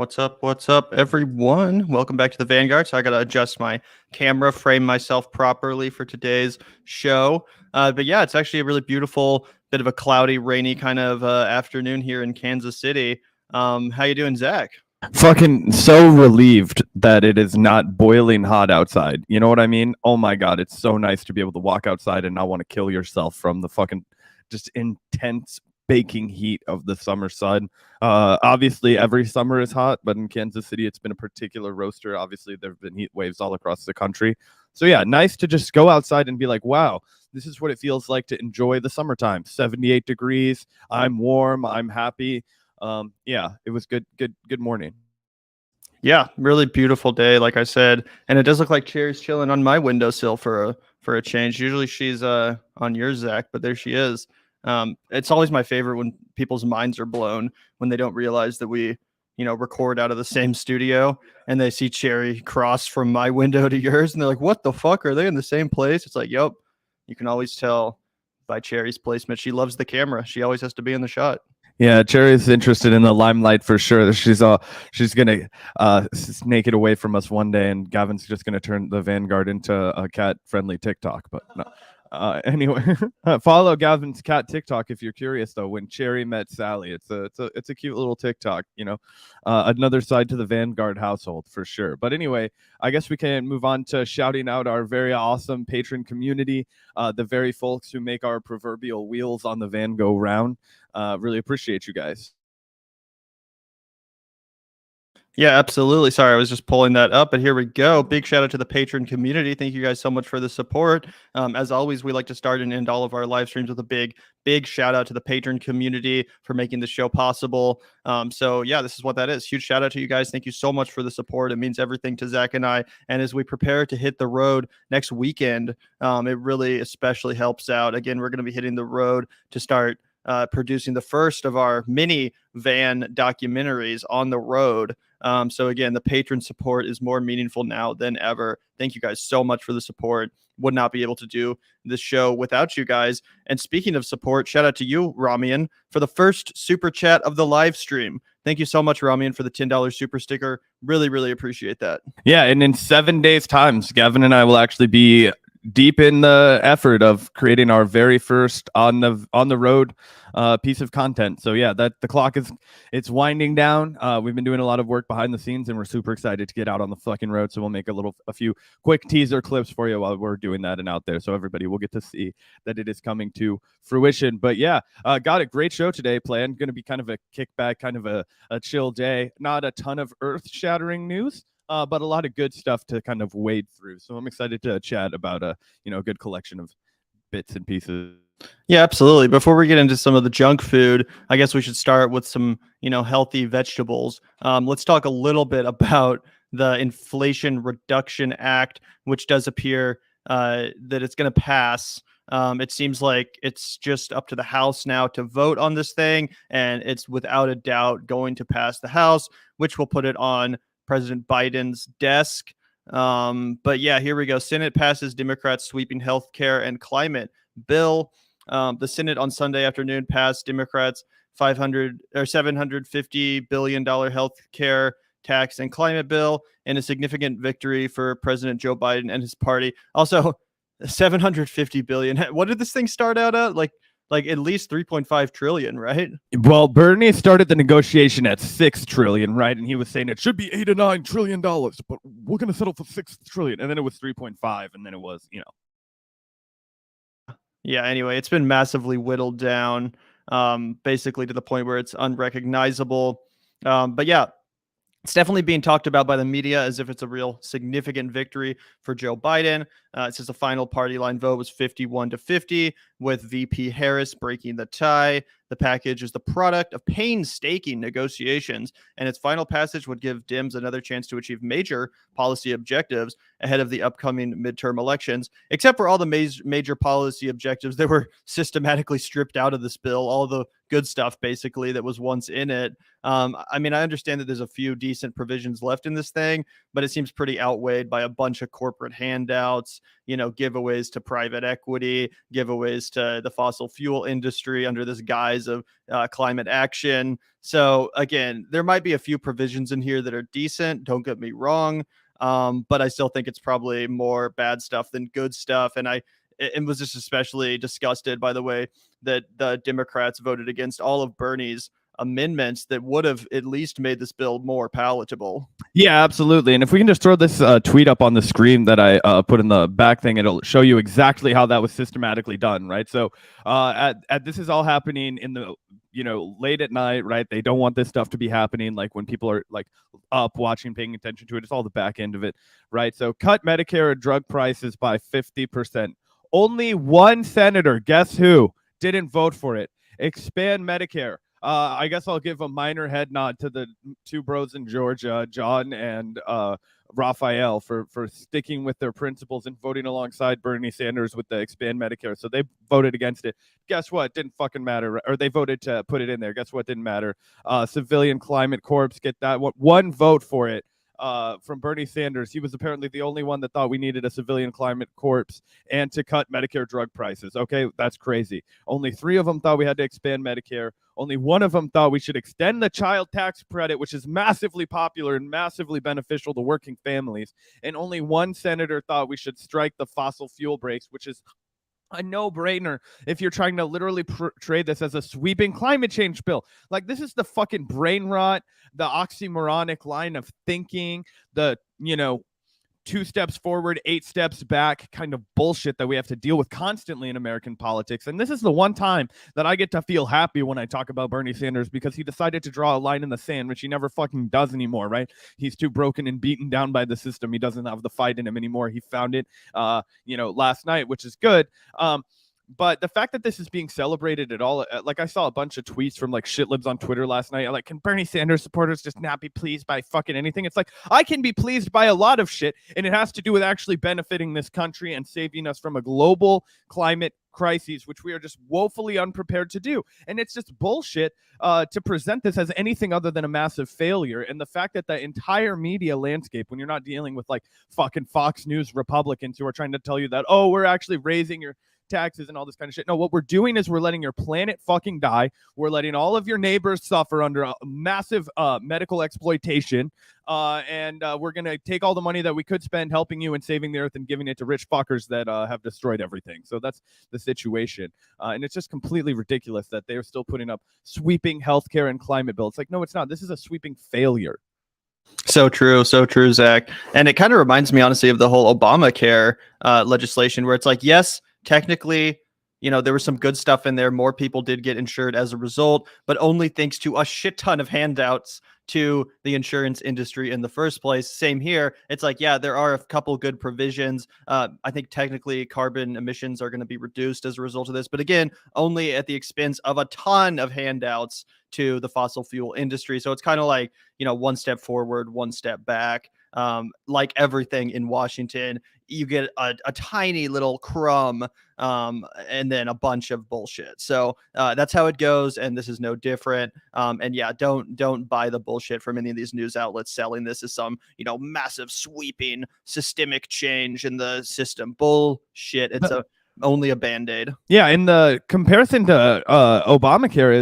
What's up? What's up, everyone? Welcome back to the Vanguard. So I got to adjust my camera, frame myself properly for today's show. But yeah, it's actually a really beautiful, bit of a cloudy, rainy kind of afternoon here in Kansas City. How you doing, Zach? Fucking so relieved that it is not boiling hot outside. You know what I mean? Oh my God, it's so nice to be able to walk outside and not want to kill yourself from the fucking just intense baking heat of the summer sun. Obviously, every summer is hot, but in Kansas City, it's been a particular roaster. Obviously, there have been heat waves all across the country. So yeah, nice to just go outside and be like, wow, this is what it feels like to enjoy the summertime. 78 degrees. I'm warm. I'm happy. Yeah, it was good morning. Yeah, really beautiful day, like I said, and it does look like Cherry's chilling on my windowsill for a change. Usually she's on yours, Zach, but there she is. It's always my favorite when people's minds are blown when they don't realize that we, record out of the same studio, and they see Cherry cross from my window to yours, and they're like, "What the fuck? Are they in the same place?" It's like, "Yep." You can always tell by Cherry's placement. She loves the camera. She always has to be in the shot. Yeah, Cherry's interested in the limelight for sure. She's gonna snake it away from us one day, and Gavin's just gonna turn the Vanguard into a cat-friendly TikTok. But no. Anyway, follow Gavin's cat TikTok if you're curious. Though, when Cherry met Sally, it's a cute little TikTok. Another side to the Vanguard household for sure. But anyway, I guess we can move on to shouting out our very awesome patron community, the very folks who make our proverbial wheels on the van go round. Really appreciate you guys. Yeah, absolutely. Sorry, I was just pulling that up, but here we go. Big shout out to the patron community. Thank you guys so much for the support. As always, we like to start and end all of our live streams with a big shout out to the patron community for making the show possible. So yeah, this is what that is. Huge shout out to you guys. Thank you so much for the support. It means everything to Zach and I. And as we prepare to hit the road next weekend, it really especially helps out. Again, we're going to be hitting the road to start producing the first of our mini van documentaries on the road. So again, the patron support is more meaningful now than ever. Thank you guys so much for the support. Would not be able to do this show without you guys. And speaking of support, shout out to you, Ramian, for the first super chat of the live stream. Thank you so much, Ramian, for the $10 super sticker. Really, really appreciate that. Yeah, and in 7 days' time, Gavin and I will actually be deep in the effort of creating our very first on the road piece of content. So yeah, that the clock it's winding down. We've been doing a lot of work behind the scenes, and we're super excited to get out on the fucking road. So we'll make a few quick teaser clips for you while we're doing that and out there, so everybody will get to see that it is coming to fruition. But yeah, got a great show today planned. Going to be kind of a kickback, kind of a chill day. Not a ton of earth-shattering news. But a lot of good stuff to kind of wade through. So I'm excited to chat about a good collection of bits and pieces. Yeah, absolutely. Before we get into some of the junk food, I guess we should start with some, healthy vegetables. Let's talk a little bit about the Inflation Reduction Act, which does appear that it's going to pass. It seems like it's just up to the House now to vote on this thing, and it's without a doubt going to pass the House, which will put it on President Biden's desk. But yeah, here we go. Senate passes Democrats' sweeping healthcare and climate bill. The Senate on Sunday afternoon passed Democrats' $750 billion healthcare tax and climate bill, and a significant victory for President Joe Biden and his party. Also, 750 billion. What did this thing start out at? Like at least 3.5 trillion, right? Well, Bernie started the negotiation at 6 trillion, right? And he was saying it should be $8 to $9 trillion, but we're going to settle for 6 trillion. And then it was 3.5, and then it was, Yeah, anyway, it's been massively whittled down, basically to the point where it's unrecognizable. But yeah, it's definitely being talked about by the media as if it's a real significant victory for Joe Biden. It says the final party line vote was 51-50, with VP Harris breaking the tie. The package is the product of painstaking negotiations, and its final passage would give Dems another chance to achieve major policy objectives ahead of the upcoming midterm elections, except for all the major policy objectives that were systematically stripped out of this bill, all the good stuff, basically, that was once in it. I mean, I understand that there's a few decent provisions left in this thing, but it seems pretty outweighed by a bunch of corporate handouts, giveaways to private equity, giveaways to the fossil fuel industry under this guise rise of climate action. So again, there might be a few provisions in here that are decent. Don't get me wrong. But I still think it's probably more bad stuff than good stuff. And I was just especially disgusted by the way that the Democrats voted against all of Bernie's amendments that would have at least made this bill more palatable. Yeah, absolutely. And if we can just throw this tweet up on the screen that I put in the back thing, it'll show you exactly how that was systematically done, right? So this is all happening in the late at night, right? They don't want this stuff to be happening like when people are like up watching, paying attention to it. It's all the back end of it, right? So cut Medicare drug prices by 50%. Only one senator, guess who, didn't vote for it. Expand Medicare. I guess I'll give a minor head nod to the two bros in Georgia, John and Raphael, for sticking with their principles and voting alongside Bernie Sanders with the expand Medicare. So they voted against it. Guess what? Didn't fucking matter. Or they voted to put it in there. Guess what? Didn't matter. Civilian Climate Corps, get that one vote for it. From Bernie Sanders. He was apparently the only one that thought we needed a civilian climate corps and to cut Medicare drug prices. Okay, that's crazy. Only 3 of them thought we had to expand Medicare. Only 1 of them thought we should extend the child tax credit, which is massively popular and massively beneficial to working families. And only 1 senator thought we should strike the fossil fuel brakes, which is a no-brainer if you're trying to literally portray this as a sweeping climate change bill. Like, this is the fucking brain rot, the oxymoronic line of thinking, the 2 steps forward, 8 steps back kind of bullshit that we have to deal with constantly in American politics. And this is the one time that I get to feel happy when I talk about Bernie Sanders, because he decided to draw a line in the sand, which he never fucking does anymore, right? He's too broken and beaten down by the system. He doesn't have the fight in him anymore. He found it, last night, which is good. But the fact that this is being celebrated at all, like I saw a bunch of tweets from like shitlibs on Twitter last night. Like, can Bernie Sanders supporters just not be pleased by fucking anything? It's like, I can be pleased by a lot of shit, and it has to do with actually benefiting this country and saving us from a global climate crises, which we are just woefully unprepared to do. And it's just bullshit to present this as anything other than a massive failure. And the fact that the entire media landscape, when you're not dealing with like fucking Fox News Republicans who are trying to tell you that, oh, we're actually raising your taxes and all this kind of shit. No, what we're doing is we're letting your planet fucking die. We're letting all of your neighbors suffer under a massive medical exploitation. And we're going to take all the money that we could spend helping you and saving the earth and giving it to rich fuckers that have destroyed everything. So that's the situation. And it's just completely ridiculous that they're still putting up sweeping healthcare and climate bill. It's like, no, it's not. This is a sweeping failure. So true, Zach. And it kind of reminds me, honestly, of the whole Obamacare legislation, where it's like, yes, technically, there was some good stuff in there. More people did get insured as a result, but only thanks to a shit ton of handouts to the insurance industry in the first place. Same here. It's like, yeah, there are a couple good provisions. I think technically carbon emissions are going to be reduced as a result of this, but again, only at the expense of a ton of handouts to the fossil fuel industry. So it's kind of like, 1 step forward, 1 step back. Like everything in Washington, you get a tiny little crumb and then a bunch of bullshit. So that's how it goes, and this is no different. And yeah, don't buy the bullshit from any of these news outlets selling this as some massive sweeping systemic change in the system. Bullshit. It's only a band-aid. Yeah, and the comparison to Obamacare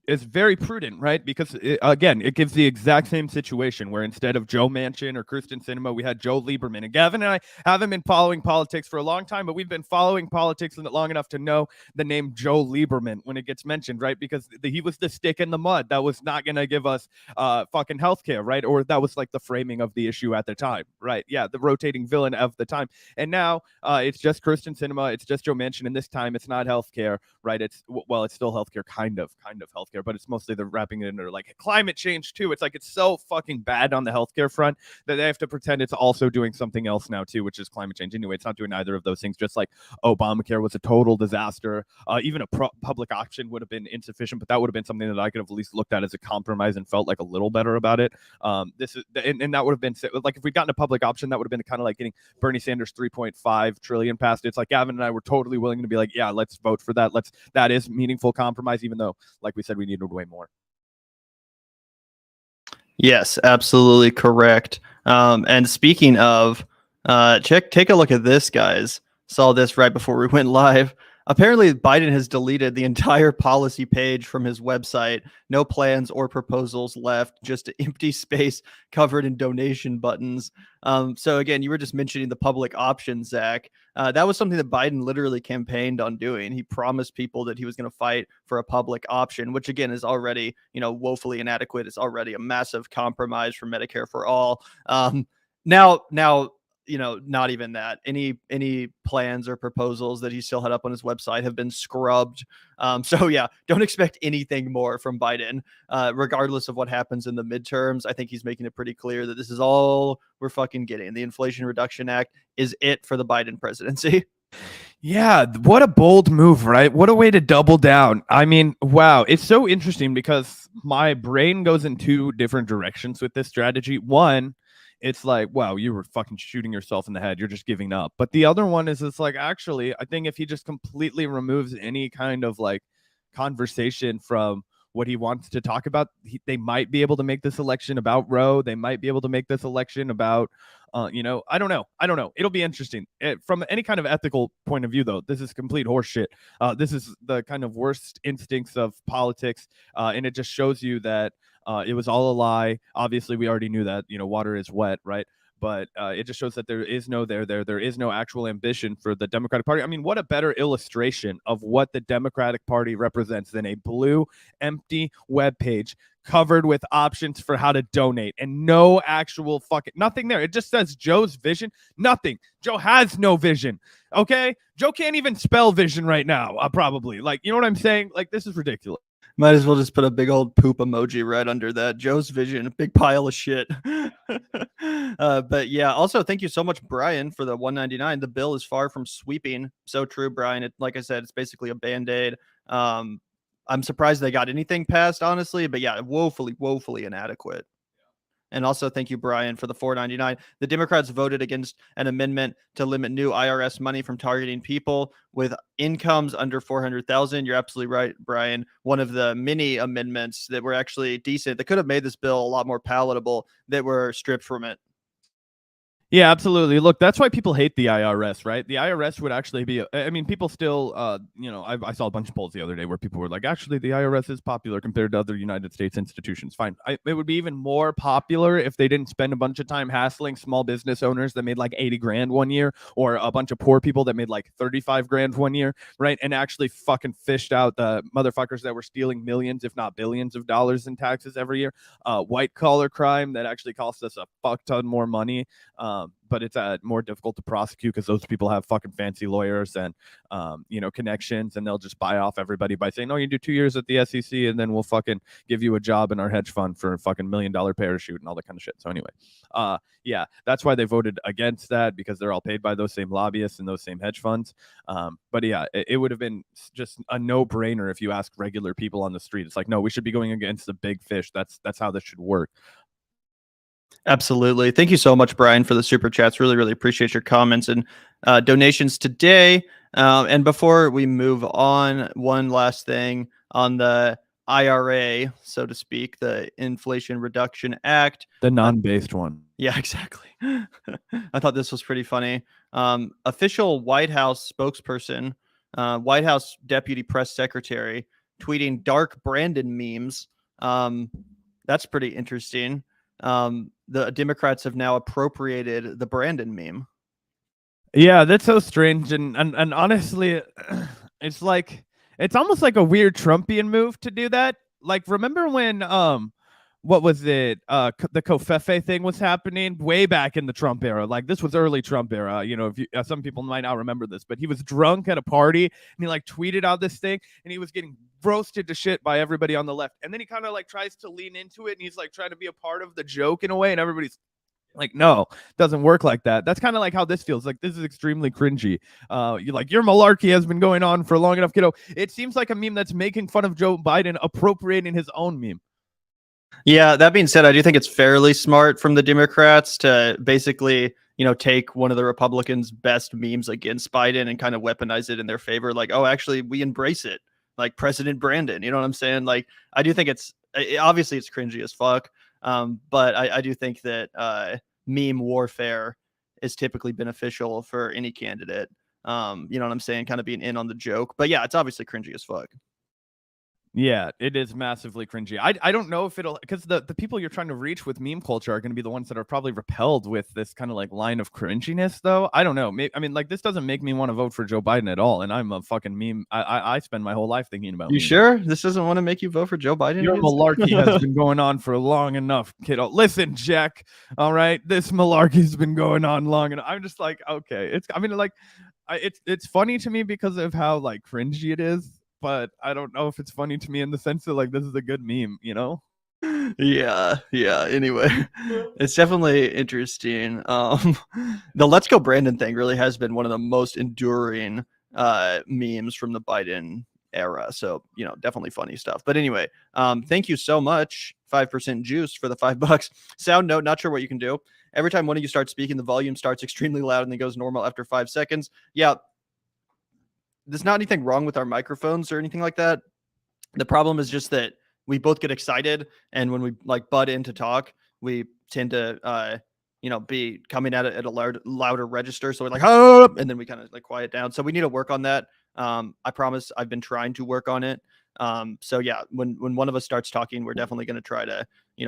is very prudent, right? Because it gives the exact same situation where instead of Joe Manchin or Kirsten Sinema, we had Joe Lieberman. And Gavin and I haven't been following politics for a long time, but we've been following politics long enough to know the name Joe Lieberman when it gets mentioned, right? Because he was the stick in the mud that was not going to give us fucking healthcare, right? Or that was like the framing of the issue at the time, right? Yeah, the rotating villain of the time. And now it's just Kirsten Sinema, it's just Joe Manchin, and this time it's not healthcare, right? It's still healthcare, kind of healthcare, but it's mostly they're wrapping it under like climate change too. It's like, it's so fucking bad on the healthcare front that they have to pretend it's also doing something else now too, which is climate change. Anyway, it's not doing either of those things. Just like Obamacare was a total disaster. Even a public option would have been insufficient, but that would have been something that I could have at least looked at as a compromise and felt like a little better about it. This is and that would have been like, if we'd gotten a public option, that would have been kind of like getting Bernie Sanders 3.5 trillion passed. It's like Gavin and I were totally willing to be like, yeah, let's vote for that. That is meaningful compromise, even though, like we said, we needed way more. Yes, absolutely correct. And speaking of, take a look at this, guys. Saw this right before we went live. Apparently, Biden has deleted the entire policy page from his website. No plans or proposals left, just empty space covered in donation buttons. So again, you were just mentioning the public option, Zach. That was something that Biden literally campaigned on doing. He promised people that he was going to fight for a public option, which again is already, woefully inadequate. It's already a massive compromise for Medicare for all. Now, not even that. Any plans or proposals that he still had up on his website have been scrubbed. So yeah, don't expect anything more from Biden, regardless of what happens in the midterms. I think he's making it pretty clear that this is all we're fucking getting. The Inflation Reduction Act is it for the Biden presidency. Yeah, what a bold move, right? What a way to double down. I mean, wow, it's so interesting because my brain goes in two different directions with this strategy. One, it's like, wow, you were fucking shooting yourself in the head. You're just giving up. But the other one is, it's like, actually, I think if he just completely removes any kind of like conversation from what he wants to talk about, they might be able to make this election about Roe. They might be able to make this election about, I don't know. It'll be interesting. From any kind of ethical point of view, though, this is complete horseshit. This is the kind of worst instincts of politics, and it just shows you that it was all a lie. Obviously, we already knew that, water is wet, right? But it just shows that there is no there is no actual ambition for the Democratic Party. I mean, what a better illustration of what the Democratic Party represents than a blue, empty webpage covered with options for how to donate and no actual nothing there. It just says Joe's vision. Nothing. Joe has no vision. Okay? Joe can't even spell vision right now, probably. Like, you know what I'm saying? Like, this is ridiculous. Might as well just put a big old poop emoji right under that. Joe's vision, a big pile of shit. But yeah, also thank you so much, Brian, for the 199. The bill is far from sweeping. So true, Brian. Like I said, it's basically a band-aid. I'm surprised they got anything passed, honestly, but yeah, woefully inadequate. And also, thank you, Brian, for the 499. The Democrats voted against an amendment to limit new IRS money from targeting people with incomes under 400,000. You're absolutely right, Brian. One of the many amendments that were actually decent that could have made this bill a lot more palatable that were stripped from it. Yeah, absolutely. Look, that's why people hate the IRS, right? The IRS would actually be, I mean, people still, I saw a bunch of polls the other day where people were like, actually, the IRS is popular compared to other United States institutions. Fine. It would be even more popular if they didn't spend a bunch of time hassling small business owners that made like 80 grand one year, or a bunch of poor people that made like 35 grand one year, right? And actually fucking fished out the motherfuckers that were stealing millions, if not billions of dollars in taxes every year. White collar crime that actually costs us a fuck ton more money. But it's more difficult to prosecute because those people have fucking fancy lawyers and, connections, and they'll just buy off everybody by saying, "Oh, you do 2 years at the SEC, and then we'll fucking give you a job in our hedge fund for a fucking $1 million parachute and all that kind of shit." So anyway, yeah, that's why they voted against that, because they're all paid by those same lobbyists and those same hedge funds. But yeah, it would have been just a no-brainer if you ask regular people on the street. It's like, no, we should be going against the big fish. That's how this should work. Absolutely. Thank you so much, Brian, for the super chats. Really appreciate your comments and donations today. And before we move on, one last thing on the IRA, so to speak, the Inflation Reduction Act. The non-based one. Yeah, exactly. I thought this was pretty funny. Official White House spokesperson, White House Deputy Press Secretary, tweeting dark Brandon memes. That's pretty interesting. The Democrats have now appropriated the Brandon meme. Yeah, that's so strange. And honestly, it's almost like a weird Trumpian move to do that. Like, remember when what was it? The Covfefe thing was happening way back in the Trump era. Like, this was early Trump era. If some people might not remember this, but he was drunk at a party and he like tweeted out this thing, and he was getting roasted to shit by everybody on the left. And then he kind of like tries to lean into it, and he's like trying to be a part of the joke in a way, and everybody's like, no, doesn't work like that. That's kind of like how this feels. Like, this is extremely cringy. Your malarkey has been going on for long enough, kiddo. It seems like a meme that's making fun of Joe Biden appropriating his own meme. Yeah, that being said, I do think it's fairly smart from the Democrats to basically, take one of the Republicans' best memes against Biden and kind of weaponize it in their favor. Like, oh, actually, we embrace it. Like President Brandon, you know what I'm saying? Like, I do think obviously it's cringy as fuck. But I do think that meme warfare is typically beneficial for any candidate. You know what I'm saying? Kind of being in on the joke. But yeah, it's obviously cringy as fuck. Yeah, it is massively cringy. I don't know if it'll, because the people you're trying to reach with meme culture are going to be the ones that are probably repelled with this kind of like line of cringiness, though. I don't know. I mean, like, this doesn't make me want to vote for Joe Biden at all. And I'm a fucking meme. I spend my whole life thinking about You memes. sure this doesn't want to make you vote for Joe Biden? Your malarkey has been going on for long enough, kiddo. Listen, Jack. All right, this malarkey's been going on long enough. I'm just like, okay. It's funny to me because of how like cringy it is. But I don't know if it's funny to me in the sense that like this is a good meme, you know? Yeah. Anyway, it's definitely interesting. The Let's Go Brandon thing really has been one of the most enduring memes from the Biden era. So, you know, definitely funny stuff. But anyway, thank you so much, 5% juice, for the $5. Sound note, not sure what you can do. Every time one of you starts speaking, the volume starts extremely loud and then goes normal after 5 seconds. Yeah. There's not anything wrong with our microphones or anything like that. The problem is just that we both get excited, and when we like butt in to talk, we tend to be coming at it at a louder register. So we're like, oh, and then we kind of like quiet down. So we need to work on that. I promise I've been trying to work on it. So yeah, when one of us starts talking, we're definitely going to try to,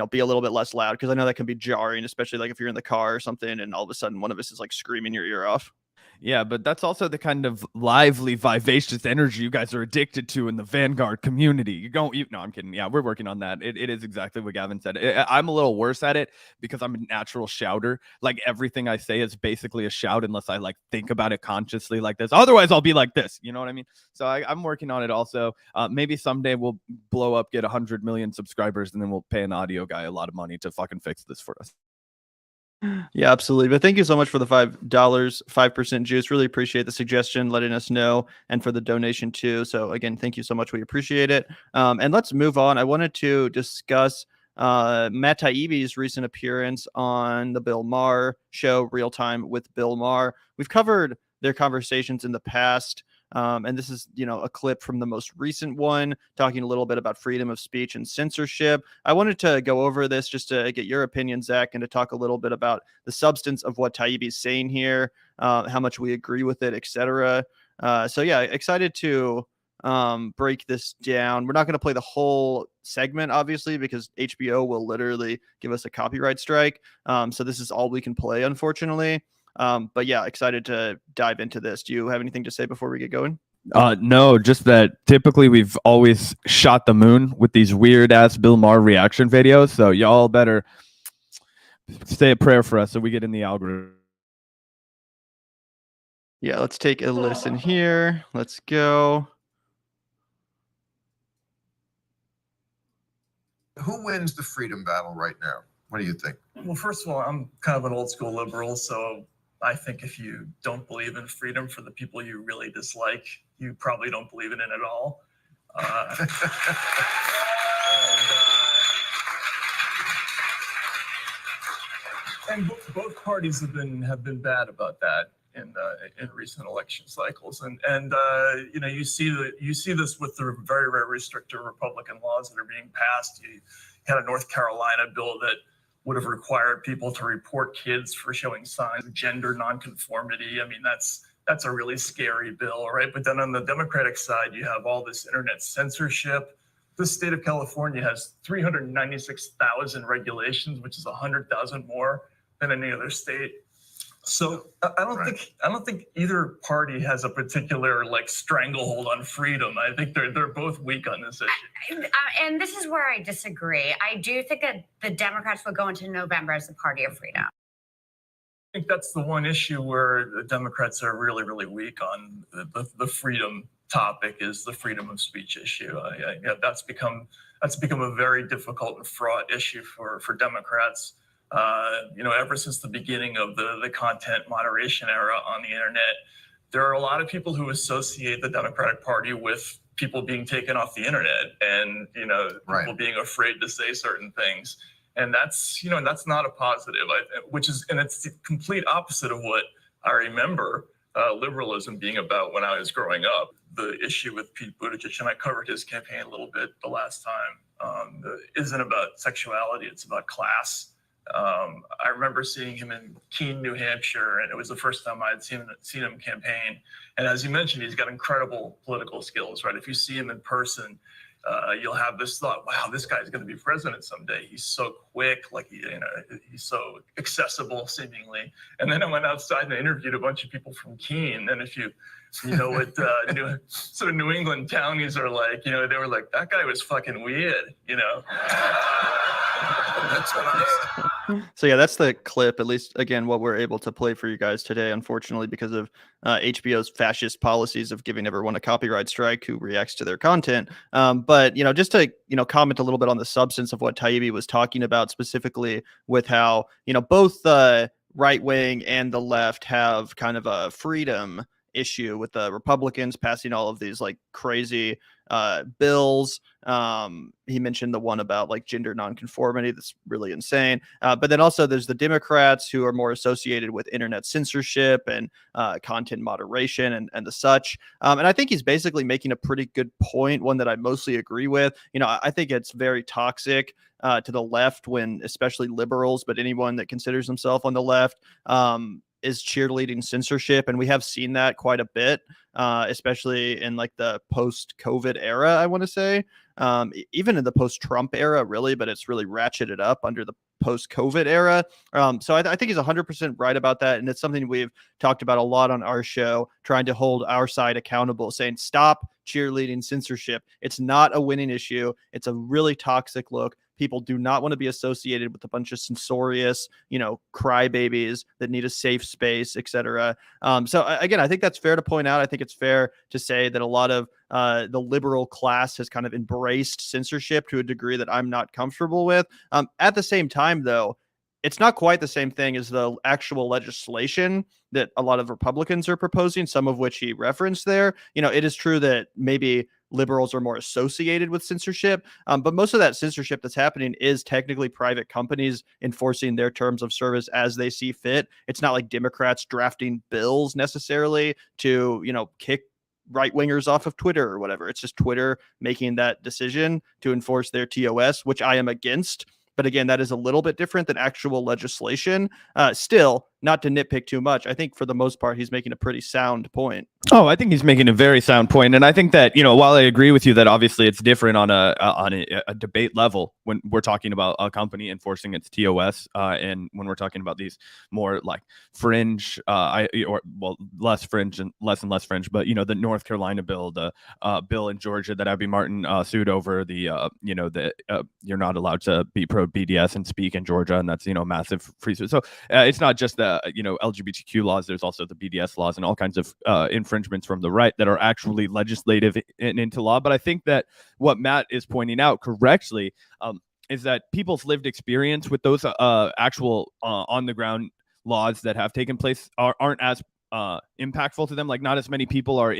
be a little bit less loud, because I know that can be jarring, especially like if you're in the car or something and all of a sudden one of us is like screaming your ear off. Yeah, but that's also the kind of lively, vivacious energy you guys are addicted to in the Vanguard community. No, I'm kidding. Yeah, we're working on that. It is exactly what Gavin said. I'm a little worse at it because I'm a natural shouter. Like, everything I say is basically a shout unless I like think about it consciously like this. Otherwise, I'll be like this. You know what I mean? So I'm working on it also. Maybe someday we'll blow up, get 100 million subscribers, and then we'll pay an audio guy a lot of money to fucking fix this for us. Yeah, absolutely. But thank you so much for the $5, 5% juice. Really appreciate the suggestion, letting us know, and for the donation too. So again, thank you so much. We appreciate it. And let's move on. I wanted to discuss Matt Taibbi's recent appearance on the Bill Maher show, Real Time with Bill Maher. We've covered their conversations in the past. And this is, a clip from the most recent one, talking a little bit about freedom of speech and censorship. I wanted to go over this just to get your opinion, Zach, and to talk a little bit about the substance of what Taibbi's saying here, how much we agree with it, etc. So yeah, excited to break this down. We're not going to play the whole segment, obviously, because HBO will literally give us a copyright strike. So this is all we can play, unfortunately. But yeah, excited to dive into this. Do you have anything to say before we get going? No, just that typically we've always shot the moon with these weird ass Bill Maher reaction videos. So y'all better say a prayer for us so we get in the algorithm. Yeah, let's take a listen here. Let's go. Who wins the freedom battle right now? What do you think? Well, first of all, I'm kind of an old school liberal, so I think if you don't believe in freedom for the people you really dislike, you probably don't believe in it at all. And both parties have been bad about that in recent election cycles, and you see this with the very, very restrictive Republican laws that are being passed. You had a North Carolina bill that would have required people to report kids for showing signs of gender nonconformity. I mean, that's a really scary bill, right? But then on the Democratic side, you have all this internet censorship. The state of California has 396,000 regulations, which is 100,000 more than any other state. So I don't think either party has a particular like stranglehold on freedom. I think they're both weak on this issue. And this is where I disagree. I do think that the Democrats will go into November as the party of freedom. I think that's the one issue where the Democrats are really, really weak on the freedom topic, is the freedom of speech issue. That's become a very difficult and fraught issue for Democrats. Ever since the beginning of the content moderation era on the internet, there are a lot of people who associate the Democratic Party with people being taken off the internet and, people being afraid to say certain things. And that's not a positive, and it's the complete opposite of what I remember liberalism being about when I was growing up. The issue with Pete Buttigieg, and I covered his campaign a little bit the last time, isn't about sexuality, it's about class. I remember seeing him in Keene, New Hampshire, and it was the first time I'd seen him campaign. And as you mentioned, he's got incredible political skills, right? If you see him in person, you'll have this thought, wow, this guy's going to be president someday. He's so quick, like, he's so accessible seemingly. And then I went outside and I interviewed a bunch of people from Keene. And if you know what sort of New England townies are like, they were like, that guy was fucking weird, That's nice. So yeah, that's the clip, at least again, what we're able to play for you guys today, unfortunately, because of HBO's fascist policies of giving everyone a copyright strike who reacts to their content. But, just to, comment a little bit on the substance of what Taibbi was talking about, specifically with how, both the right wing and the left have kind of a freedom issue with the Republicans passing all of these like crazy bills. He mentioned the one about like gender nonconformity. That's really insane. But then also there's the Democrats who are more associated with internet censorship and content moderation and the such. And I think he's basically making a pretty good point, one that I mostly agree with. I think it's very toxic to the left when especially liberals, but anyone that considers himself on the left, is cheerleading censorship. And we have seen that quite a bit, especially in like the post-COVID era, I want to say, even in the post-Trump era, really, but it's really ratcheted up under the post-COVID era. So I think he's 100% right about that. And it's something we've talked about a lot on our show, trying to hold our side accountable, saying stop cheerleading censorship. It's not a winning issue. It's a really toxic look. People do not want to be associated with a bunch of censorious, crybabies that need a safe space, etc. So again, I think that's fair to point out. I think it's fair to say that a lot of the liberal class has kind of embraced censorship to a degree that I'm not comfortable with. At the same time, though, it's not quite the same thing as the actual legislation that a lot of Republicans are proposing, some of which he referenced there. It is true that maybe liberals are more associated with censorship, but most of that censorship that's happening is technically private companies enforcing their terms of service as they see fit. It's not like Democrats drafting bills necessarily to, kick right wingers off of Twitter or whatever. It's just Twitter making that decision to enforce their TOS, which I am against. But again, that is a little bit different than actual legislation. Still, not to nitpick too much, I think for the most part, he's making a pretty sound point. Oh, I think he's making a very sound point. And I think that, while I agree with you that obviously it's different on a debate level when we're talking about a company enforcing its TOS, and when we're talking about these more like fringe, less fringe and less fringe, but, the North Carolina bill, the bill in Georgia that Abby Martin sued over, you're not allowed to be pro BDS and speak in Georgia, and that's, massive free speech. So it's not just the, LGBTQ laws, there's also the BDS laws and all kinds of infringements from the right that are actually legislative and into law. But I think that what Matt is pointing out correctly is that people's lived experience with those actual on the ground laws that have taken place aren't as impactful to them. Like not as many people are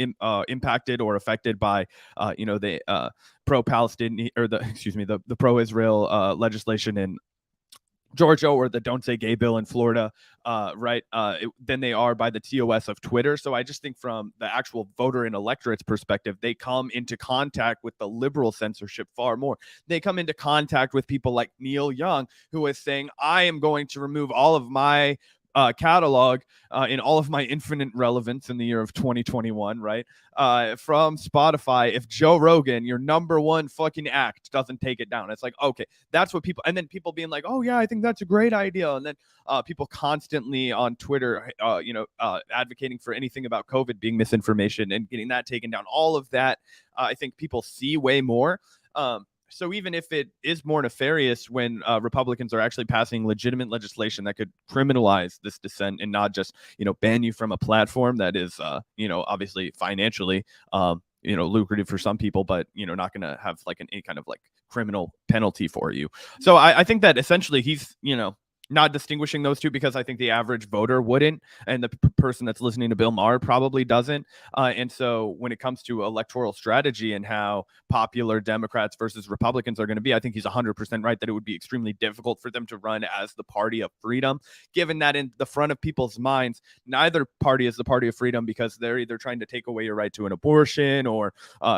impacted or affected by the pro-Palestinian or the pro-Israel legislation in Georgia or the Don't Say Gay bill in Florida, than they are by the TOS of Twitter. So I just think from the actual voter and electorate's perspective, they come into contact with the liberal censorship far more. They come into contact with people like Neil Young, who is saying, I am going to remove all of my catalog in all of my infinite relevance in the year of 2021, from Spotify, if Joe Rogan, your number one fucking act, doesn't take it down. It's like, okay, that's what people, and then people being like, oh yeah, I think that's a great idea. And then people constantly on Twitter, advocating for anything about COVID being misinformation and getting that taken down. All of that, I think people see way more. So even if it is more nefarious when Republicans are actually passing legitimate legislation that could criminalize this dissent and not just, ban you from a platform that is, obviously financially, lucrative for some people, but, not going to have like any kind of like criminal penalty for you. So I think that essentially he's, not distinguishing those two because I think the average voter wouldn't, and the person that's listening to Bill Maher probably doesn't. And so when it comes to electoral strategy and how popular Democrats versus Republicans are going to be, I think he's 100% right that it would be extremely difficult for them to run as the party of freedom, given that in the front of people's minds, neither party is the party of freedom because they're either trying to take away your right to an abortion or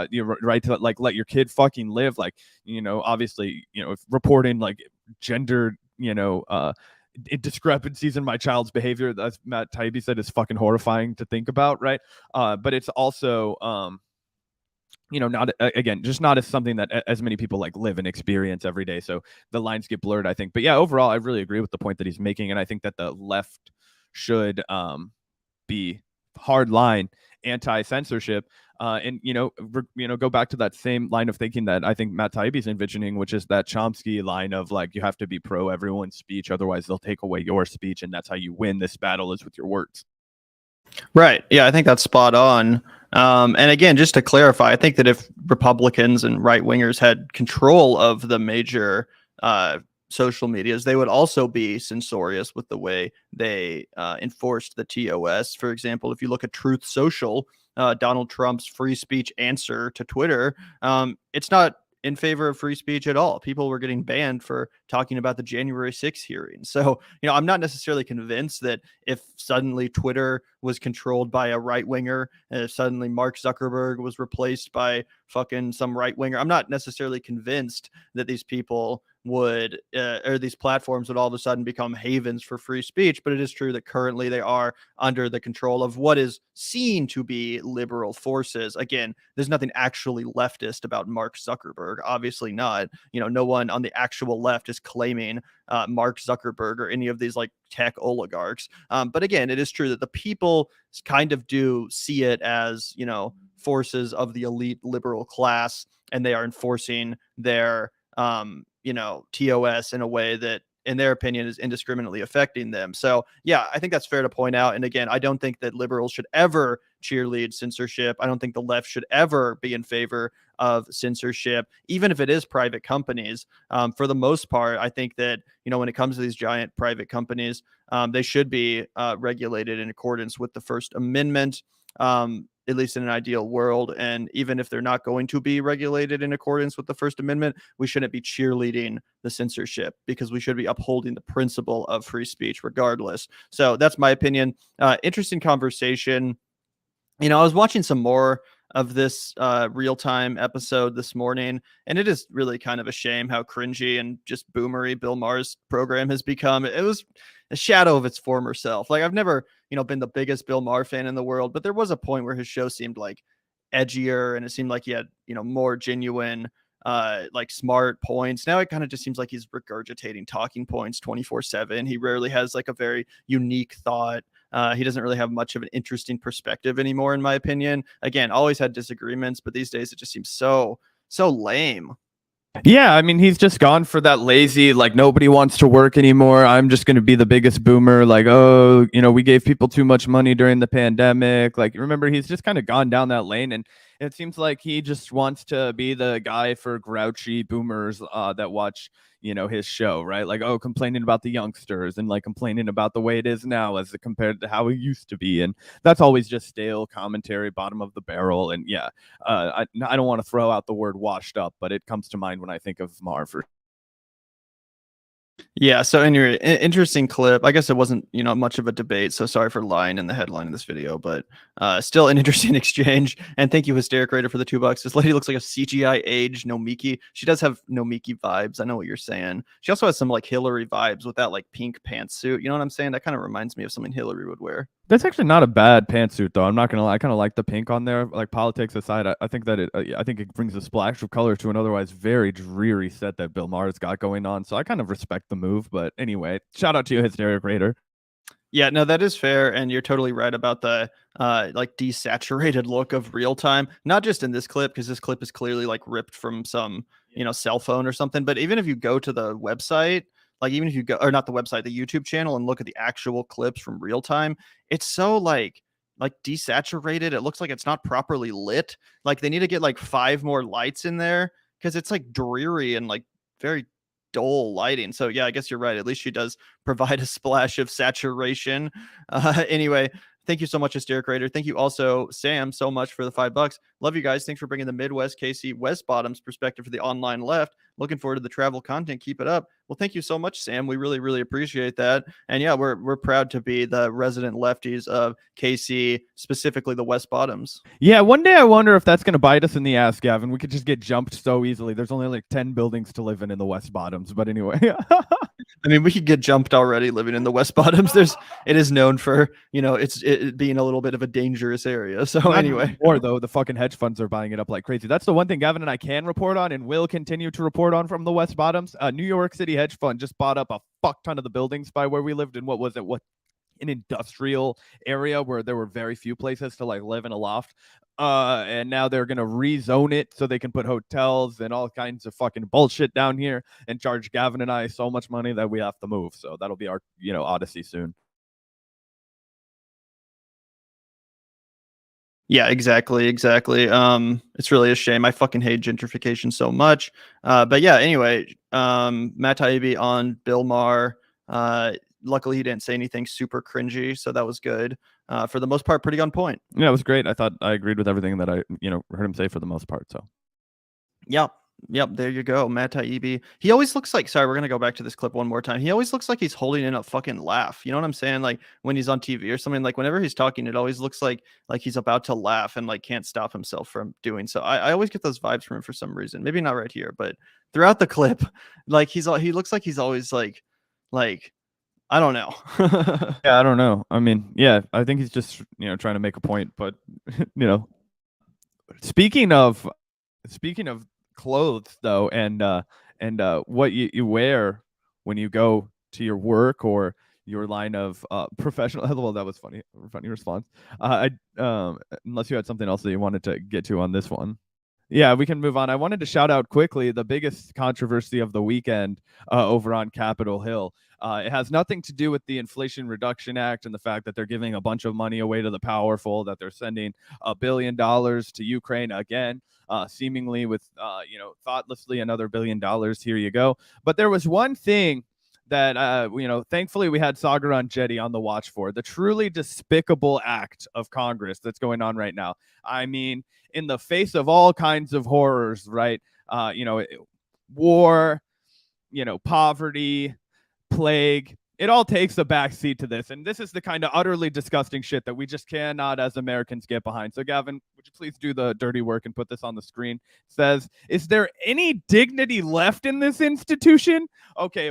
your right to like let your kid fucking live. Like, obviously, if reporting like gender discrepancies in my child's behavior, as Matt Taibbi said, is fucking horrifying to think about, right? But it's also not again, just not as something that as many people like live and experience every day. So the lines get blurred, I think. But yeah, overall, I really agree with the point that he's making, and I think that the left should be hard line anti-censorship, and go back to that same line of thinking that I think Matt Taibbi's envisioning, which is that Chomsky line of like, you have to be pro everyone's speech, otherwise they'll take away your speech, and that's how you win this battle, is with your words. Right. Yeah, I think that's spot on. And again, just to clarify, I think that if Republicans and right wingers had control of the major social medias, they would also be censorious with the way they enforced the TOS. For example, if you look at Truth Social, Donald Trump's free speech answer to Twitter, it's not in favor of free speech at all. People were getting banned for talking about the January 6th hearing. So, I'm not necessarily convinced that if suddenly Twitter was controlled by a right winger, and if suddenly Mark Zuckerberg was replaced by fucking some right winger, I'm not necessarily convinced that these people would or these platforms would all of a sudden become havens for free speech. But it is true that currently they are under the control of what is seen to be liberal forces. Again, there's nothing actually leftist about Mark Zuckerberg. Obviously not. No one on the actual left is claiming Mark Zuckerberg or any of these like tech oligarchs. But again, it is true that the people kind of do see it as, forces of the elite liberal class, and they are enforcing their TOS in a way that, in their opinion, is indiscriminately affecting them. So yeah, I think that's fair to point out. And again, I don't think that liberals should ever cheerlead censorship. I don't think the left should ever be in favor of censorship, even if it is private companies. For the most part, I think that, when it comes to these giant private companies, they should be regulated in accordance with the First Amendment, at least in an ideal world. And even if they're not going to be regulated in accordance with the First Amendment, we shouldn't be cheerleading the censorship, because we should be upholding the principle of free speech regardless. So that's my opinion. Interesting conversation. I was watching some more of this real-time episode this morning, and it is really kind of a shame how cringy and just boomery Bill Maher's program has become. It was a shadow of its former self. Like, I've never, been the biggest Bill Maher fan in the world, but there was a point where his show seemed like edgier, and it seemed like he had, more genuine, like smart points. Now it kind of just seems like he's regurgitating talking points 24/7. He rarely has like a very unique thought. He doesn't really have much of an interesting perspective anymore, in my opinion. Again, always had disagreements, but these days it just seems so lame. Yeah, I mean, he's just gone for that lazy, like, nobody wants to work anymore, I'm just going to be the biggest boomer, like, oh, we gave people too much money during the pandemic. Like, remember, he's just kind of gone down that lane, and it seems like he just wants to be the guy for grouchy boomers that watch, his show, right? Like, oh, complaining about the youngsters and like complaining about the way it is now as compared to how it used to be. And that's always just stale commentary, bottom of the barrel. And yeah, I don't want to throw out the word washed up, but it comes to mind when I think of Maher. Yeah, so in your interesting clip, I guess it wasn't, much of a debate, so sorry for lying in the headline of this video, but still an interesting exchange. And thank you, Hysteric Raider, for the $2. This lady looks like a CGI aged Nomiki. She does have Nomiki vibes. I know what you're saying. She also has some like Hillary vibes with that like pink pantsuit. You know what I'm saying? That kind of reminds me of something Hillary would wear. That's actually not a bad pantsuit, though. I'm not gonna lie. I kind of like the pink on there. Like, politics aside, I think that it brings a splash of color to an otherwise very dreary set that Bill Maher's got going on. So I kind of respect the move. But anyway, shout out to you, Hysteric Raider. Yeah, no, that is fair, and you're totally right about the like desaturated look of real time. Not just in this clip, because this clip is clearly like ripped from some cell phone or something. But even if you go to the website. Like, even if you go, or not the website, the YouTube channel, and look at the actual clips from real time, it's so like desaturated. It looks like it's not properly lit. Like, they need to get like 5 more lights in there, because it's like dreary and like very dull lighting. So yeah, I guess you're right. At least she does provide a splash of saturation. Anyway, thank you so much, Hysteric Raider. Thank you also, Sam, so much for the $5. Love you guys. Thanks for bringing the Midwest KC West Bottoms perspective for the online left. Looking forward to the travel content. Keep it up. Well, thank you so much, Sam. We really, really appreciate that. And yeah, we're proud to be the resident lefties of KC, specifically the West Bottoms. Yeah, one day I wonder if that's going to bite us in the ass, Gavin. We could just get jumped so easily. There's only like 10 buildings to live in the West Bottoms. But anyway. I mean, we could get jumped already living in the West Bottoms. It is known for, it being a little bit of a dangerous area. So Not anyway, anymore, though, the fucking hedge funds are buying it up like crazy. That's the one thing Gavin and I can report on and will continue to report on from the West Bottoms. New York City hedge fund just bought up a fuck ton of the buildings by where we lived in an industrial area where there were very few places to like live in a loft. And now they're going to rezone it so they can put hotels and all kinds of fucking bullshit down here and charge Gavin and I so much money that we have to move. So that'll be our, odyssey soon. yeah, exactly. It's really a shame. I fucking hate gentrification so much. But yeah, anyway, Matt Taibbi on Bill Maher. Luckily, he didn't say anything super cringy, so that was good. For the most part, pretty on point. Yeah, it was great. I thought I agreed with everything that I, heard him say for the most part. So, Yep. There you go, Matt Taibbi. He always looks like. Sorry, we're gonna go back to this clip one more time. He always looks like he's holding in a fucking laugh. You know what I'm saying? Like when he's on TV or something. Like whenever he's talking, it always looks like he's about to laugh and like can't stop himself from doing so. I always get those vibes from him for some reason. Maybe not right here, but throughout the clip, like he looks like he's always like. I don't know. yeah, I don't know. I mean, yeah, I think he's just, trying to make a point. But, speaking of clothes, though, and what you wear when you go to your work or your line of professional. Well, that was funny response. Unless you had something else that you wanted to get to on this one. Yeah, we can move on. I wanted to shout out quickly the biggest controversy of the weekend over on Capitol Hill. It has nothing to do with the Inflation Reduction Act and the fact that they're giving a bunch of money away to the powerful, that they're sending $1 billion to Ukraine again, seemingly with, thoughtlessly another $1 billion. Here you go. But there was one thing that, thankfully we had Saagar on Jetty on the watch for, the truly despicable act of Congress that's going on right now. I mean, in the face of all kinds of horrors, right? War, poverty, plague, it all takes a backseat to this. And this is the kind of utterly disgusting shit that we just cannot as Americans get behind. So Gavin, would you please do the dirty work and put this on the screen? It says, is there any dignity left in this institution? Okay,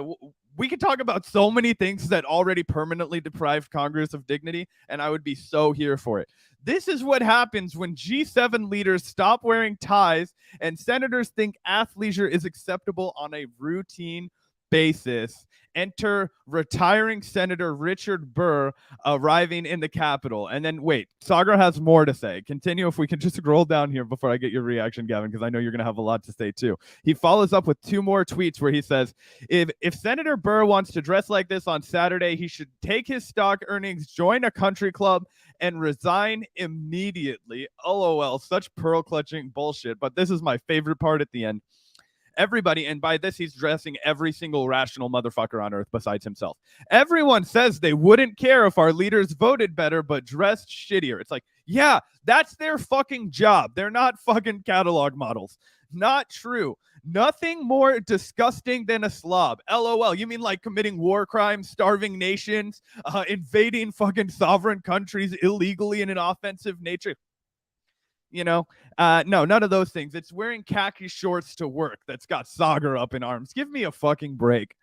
we could talk about so many things that already permanently deprived Congress of dignity, and I would be so here for it. This is what happens when G7 leaders stop wearing ties and senators think athleisure is acceptable on a routine basis. Enter retiring Senator Richard Burr arriving in the Capitol. And then, wait, Saagar has more to say. Continue if we can just scroll down here before I get your reaction, Gavin, because I know you're going to have a lot to say too. He follows up with 2 more tweets where he says, if Senator Burr wants to dress like this on Saturday, he should take his stock earnings, join a country club, and resign immediately. LOL, such pearl-clutching bullshit. But this is my favorite part at the end. Everybody, and by this he's dressing every single rational motherfucker on earth besides himself. Everyone says they wouldn't care if our leaders voted better but dressed shittier. It's like, yeah, that's their fucking job. They're not fucking catalog models. Not true. Nothing more disgusting than a slob. LOL. You mean like committing war crimes, starving nations, invading fucking sovereign countries illegally in an offensive nature? No, none of those things. It's wearing khaki shorts to work that's got Saagar up in arms. Give me a fucking break.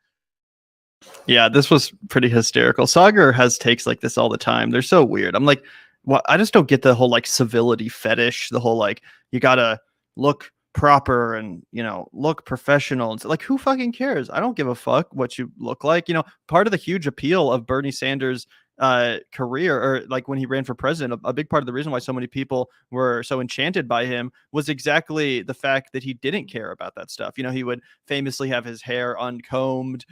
Yeah, this was pretty hysterical. Saagar has takes like this all the time. They're so weird. I'm like, well, I just don't get the whole like civility fetish, the whole like you gotta look proper and look professional. And so, like, who fucking cares? I don't give a fuck what you look like. Part of the huge appeal of Bernie Sanders' career, or like when he ran for president, a big part of the reason why so many people were so enchanted by him was exactly the fact that he didn't care about that stuff. He would famously have his hair uncombed,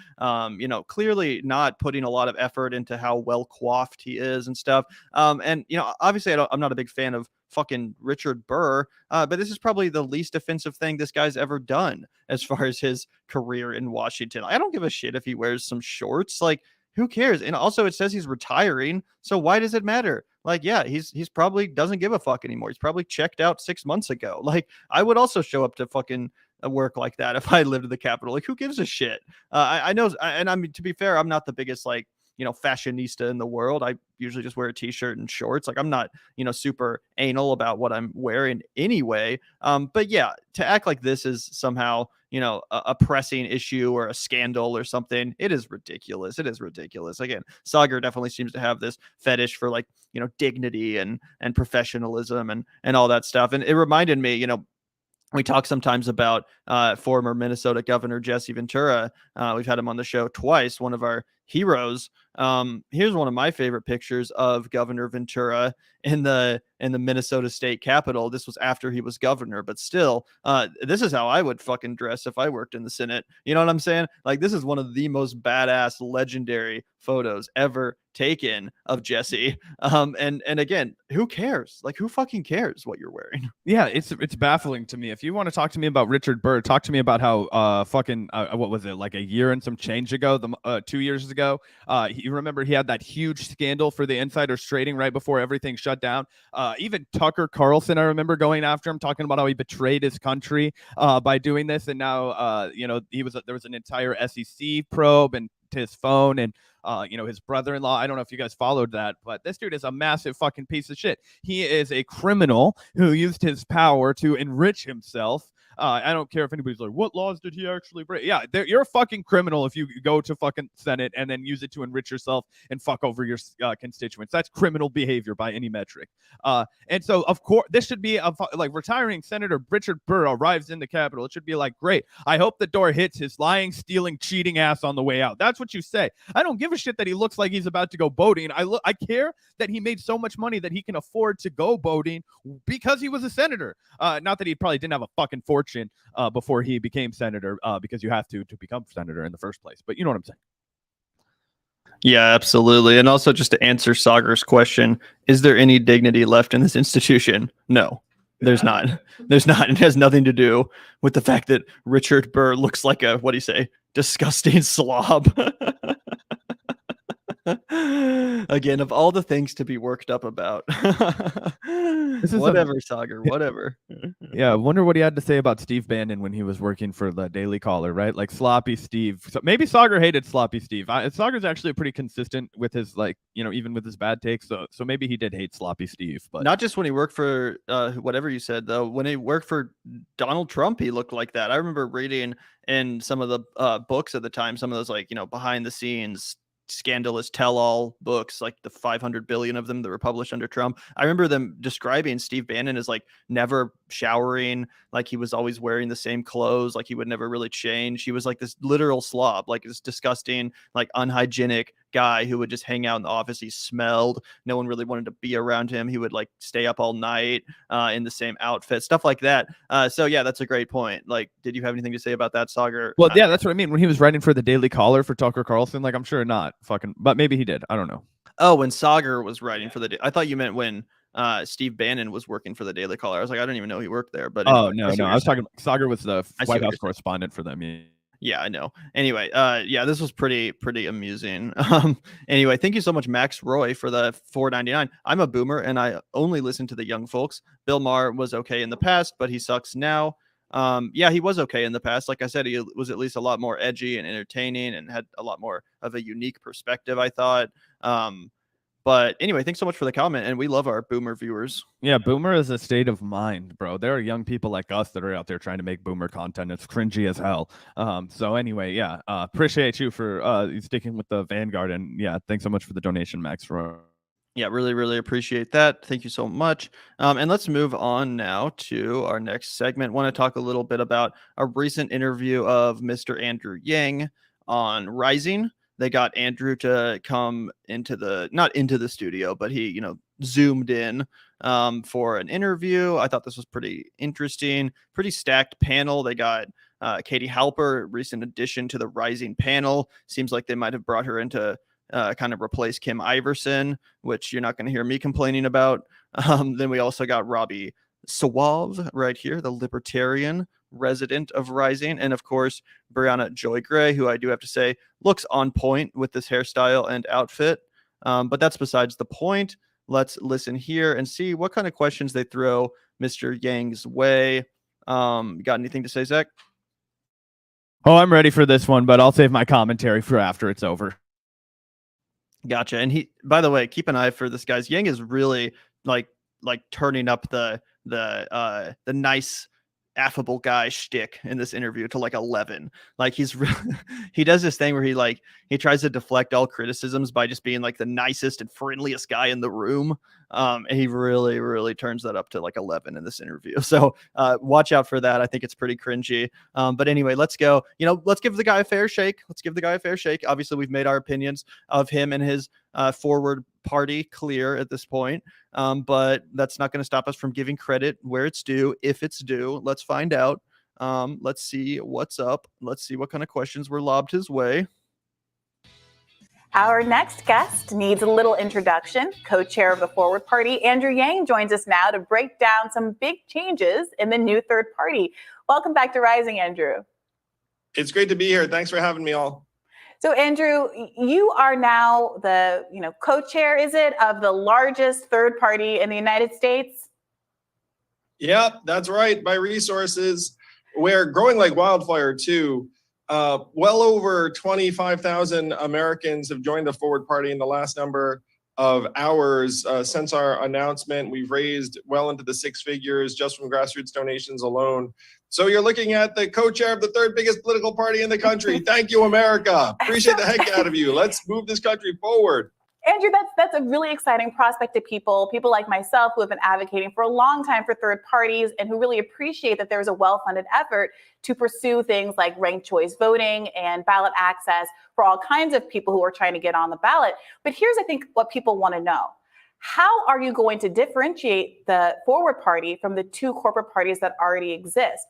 clearly not putting a lot of effort into how well coiffed he is and stuff. And obviously I'm not a big fan of fucking Richard Burr, but this is probably the least offensive thing this guy's ever done as far as his career in Washington. I don't give a shit if he wears some shorts. Like, who cares? And also it says he's retiring, so why does it matter? Like, yeah, he's probably doesn't give a fuck anymore. He's probably checked out 6 months ago. Like, I would also show up to fucking work like that if I lived in the Capitol. Like, who gives a shit? I know, and I mean, to be fair, I'm not the biggest like fashionista in the world. I usually just wear a t-shirt and shorts. Like, I'm not super anal about what I'm wearing anyway. But yeah, to act like this is somehow a pressing issue or a scandal or something. It is ridiculous. It is ridiculous. Again, Saagar definitely seems to have this fetish for like, dignity and professionalism and all that stuff. And it reminded me, we talk sometimes about former Minnesota Governor Jesse Ventura. We've had him on the show twice, one of our heroes. Here's one of my favorite pictures of Governor Ventura in the Minnesota State Capitol. This was after he was governor, but still, this is how I would fucking dress if I worked in the Senate. You know what I'm saying? Like, this is one of the most badass, legendary photos ever taken of Jesse. And again, who cares? Like, who fucking cares what you're wearing? Yeah, it's baffling to me. If you want to talk to me about Richard Burr, talk to me about how what was it, like a year and some change ago, 2 years ago, you remember he had that huge scandal for the insiders trading right before everything shut down. Even Tucker Carlson, I remember going after him, talking about how he betrayed his country by doing this, and now there was an entire SEC probe and to his phone, and his brother-in-law. I don't know if you guys followed that, but this dude is a massive fucking piece of shit. He is a criminal who used his power to enrich himself. I don't care if anybody's like, what laws did he actually break? Yeah, you're a fucking criminal if you go to fucking Senate and then use it to enrich yourself and fuck over your constituents. That's criminal behavior by any metric. And so, of course, this should be like retiring Senator Richard Burr arrives in the Capitol. It should be like, great. I hope the door hits his lying, stealing, cheating ass on the way out. That's what you say. I don't give a shit that he looks like he's about to go boating. I care that he made so much money that he can afford to go boating because he was a senator. Not that he probably didn't have a fucking fortune before he became senator, because you have to become senator in the first place. But you know what I'm saying? Yeah, absolutely. And also, just to answer Saagar's question, is there any dignity left in this institution? No, there's not. There's not. It has nothing to do with the fact that Richard Burr looks like a, what do you say, disgusting slob. Again, of all the things to be worked up about. Whatever, Saagar, whatever. Yeah, I wonder what he had to say about Steve Bannon when he was working for the Daily Caller, right? Like Sloppy Steve. So maybe Saagar hated Sloppy Steve. Saagar's actually pretty consistent with his, like, even with his bad takes. So maybe he did hate Sloppy Steve, but not just when he worked for whatever you said, though. When he worked for Donald Trump, he looked like that. I remember reading in some of the books at the time, some of those like behind the scenes scandalous tell-all books, like the 500 billion of them that were published under Trump. I remember them describing Steve Bannon as like never showering, like he was always wearing the same clothes, like he would never really change. He was like this literal slob, like this disgusting, like unhygienic guy who would just hang out in the office. He smelled. No one really wanted to be around him. He would like stay up all night in the same outfit, stuff like that. So yeah, that's a great point. Like, did you have anything to say about that, Saagar? Well, yeah, that's what I mean. When he was writing for the Daily Caller for Tucker Carlson, like I'm sure not fucking, but maybe he did. I don't know. Oh, when Saagar was writing for I thought you meant when Steve Bannon was working for the Daily Caller. I was like, I don't even know he worked there. But anyway, no, I was talking. Saagar was the White House correspondent for them. Yeah, I know. Anyway, yeah, this was pretty amusing. Anyway, thank you so much, Max Roy, for the $4.99. I'm a boomer and I only listen to the young folks. Bill Maher was okay in the past, but he sucks now. Yeah, he was okay in the past. Like I said, he was at least a lot more edgy and entertaining and had a lot more of a unique perspective, I thought. But anyway, thanks so much for the comment, and we love our boomer viewers. Yeah, boomer is a state of mind, bro. There are young people like us that are out there trying to make boomer content. It's cringy as hell. So anyway, yeah, appreciate you for sticking with the Vanguard, and yeah, thanks so much for the donation, Max. Yeah, really appreciate that. Thank you so much. And let's move on now to our next segment. Want to talk a little bit about a recent interview of Mr. Andrew Yang on Rising. They got Andrew to come not into the studio, but he, zoomed in for an interview. I thought this was pretty interesting, pretty stacked panel. They got Katie Halper, recent addition to the Rising panel. Seems like they might have brought her into kind of replace Kim Iverson, which you're not going to hear me complaining about. Then we also got Robbie Suave right here, the libertarian resident of Rising, and of course Brianna Joy Gray, who I do have to say looks on point with this hairstyle and outfit, but that's besides the point. Let's listen here and see what kind of questions they throw Mr. Yang's way. Got anything to say, Zach? Oh, I'm ready for this one, but I'll save my commentary for after it's over. Gotcha. And he, by the way, keep an eye for this, guys. Yang is really like turning up the nice affable guy shtick in this interview to like 11. Like he does this thing where he tries to deflect all criticisms by just being like the nicest and friendliest guy in the room. And he really, really turns that up to like 11 in this interview. So watch out for that. I think it's pretty cringy. But anyway, let's go. Let's give the guy a fair shake. Obviously, we've made our opinions of him and his forward party clear at this point. But that's not going to stop us from giving credit where it's due, if it's due. Let's find out. Let's see what's up. Let's see what kind of questions were lobbed his way. Our next guest needs a little introduction. Co-chair of the Forward Party, Andrew Yang, joins us now to break down some big changes in the new third party. Welcome back to Rising, Andrew. It's great to be here. Thanks for having me all. So, Andrew, you are now the co-chair, is it, of the largest third party in the United States? Yep, that's right. By resources, we're growing like wildfire too. Well over 25,000 Americans have joined the Forward Party in the last number of hours since our announcement. We've raised well into the six figures just from grassroots donations alone. So you're looking at the co-chair of the third biggest political party in the country. Thank you, America. Appreciate the heck out of you. Let's move this country forward. Andrew, that's a really exciting prospect to people like myself who have been advocating for a long time for third parties and who really appreciate that there's a well-funded effort to pursue things like ranked choice voting and ballot access for all kinds of people who are trying to get on the ballot. But here's, I think, what people want to know. How are you going to differentiate the Forward Party from the two corporate parties that already exist?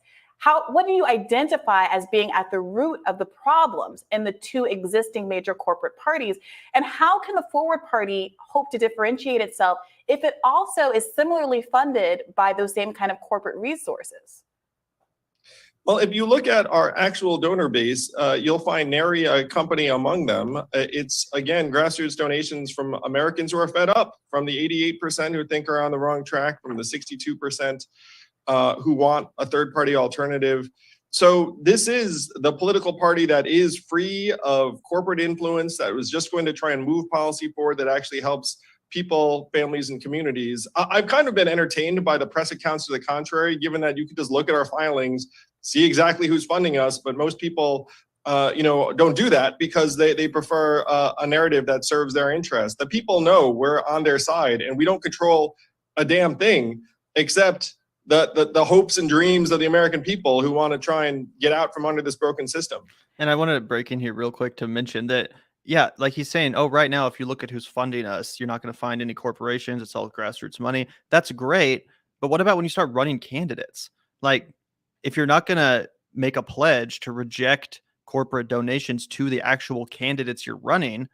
What do you identify as being at the root of the problems in the two existing major corporate parties? And how can the Forward Party hope to differentiate itself if it also is similarly funded by those same kind of corporate resources? Well, if you look at our actual donor base, you'll find nary a company among them. It's, again, grassroots donations from Americans who are fed up, from the 88% who think are on the wrong track, from the 62% who want a third-party alternative. So this is the political party that is free of corporate influence, that was just going to try and move policy forward that actually helps people, families, and communities. I've kind of been entertained by the press accounts to the contrary, given that you could just look at our filings, see exactly who's funding us, but most people don't do that because they prefer a narrative that serves their interests. The people know we're on their side, and we don't control a damn thing except the hopes and dreams of the American people who want to try and get out from under this broken system. And I want to break in here real quick to mention that, yeah, like he's saying, oh, right now, if you look at who's funding us, you're not going to find any corporations. It's all grassroots money. That's great. But what about when you start running candidates? Like, if you're not going to make a pledge to reject corporate donations to the actual candidates you're running,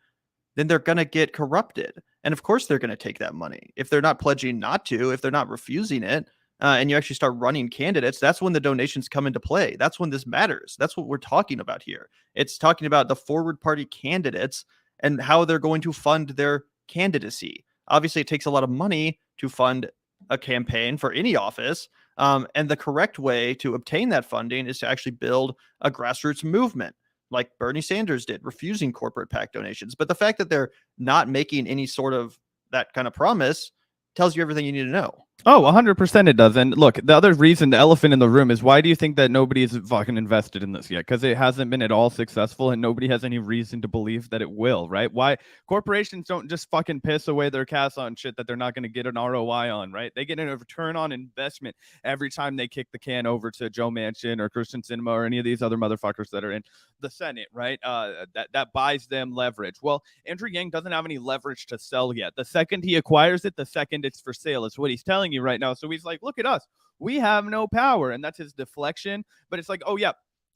then they're going to get corrupted. And of course, they're going to take that money. If they're not pledging not to, if they're not refusing it, and you actually start running candidates, that's when the donations come into play. That's when this matters. That's what we're talking about here. It's talking about the Forward Party candidates and how they're going to fund their candidacy. Obviously, it takes a lot of money to fund a campaign for any office. And the correct way to obtain that funding is to actually build a grassroots movement like Bernie Sanders did, refusing corporate PAC donations. But the fact that they're not making any sort of that kind of promise tells you everything you need to know. Oh, 100% it does. And look, the other reason, the elephant in the room, is why do you think that nobody is fucking invested in this yet? Because it hasn't been at all successful, and nobody has any reason to believe that it will, right? Why? Corporations don't just fucking piss away their cash on shit that they're not going to get an ROI on, right? They get a return on investment every time they kick the can over to Joe Manchin or Christian Sinema or any of these other motherfuckers that are in the Senate, right? That buys them leverage. Well, Andrew Yang doesn't have any leverage to sell yet. The second he acquires it, the second it's for sale is what he's telling you right now. So he's like, look at us, we have no power. And that's his deflection. But it's like, oh yeah,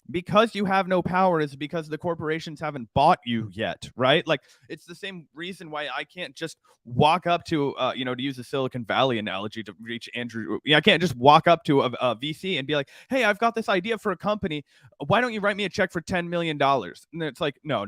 because you have no power is because the corporations haven't bought you yet, right? Like, it's the same reason why I can't just walk up to, to use a Silicon Valley analogy to reach Andrew. I can't just walk up to a VC and be like, hey, I've got this idea for a company. Why don't you write me a check for $10 million? And it's like, no.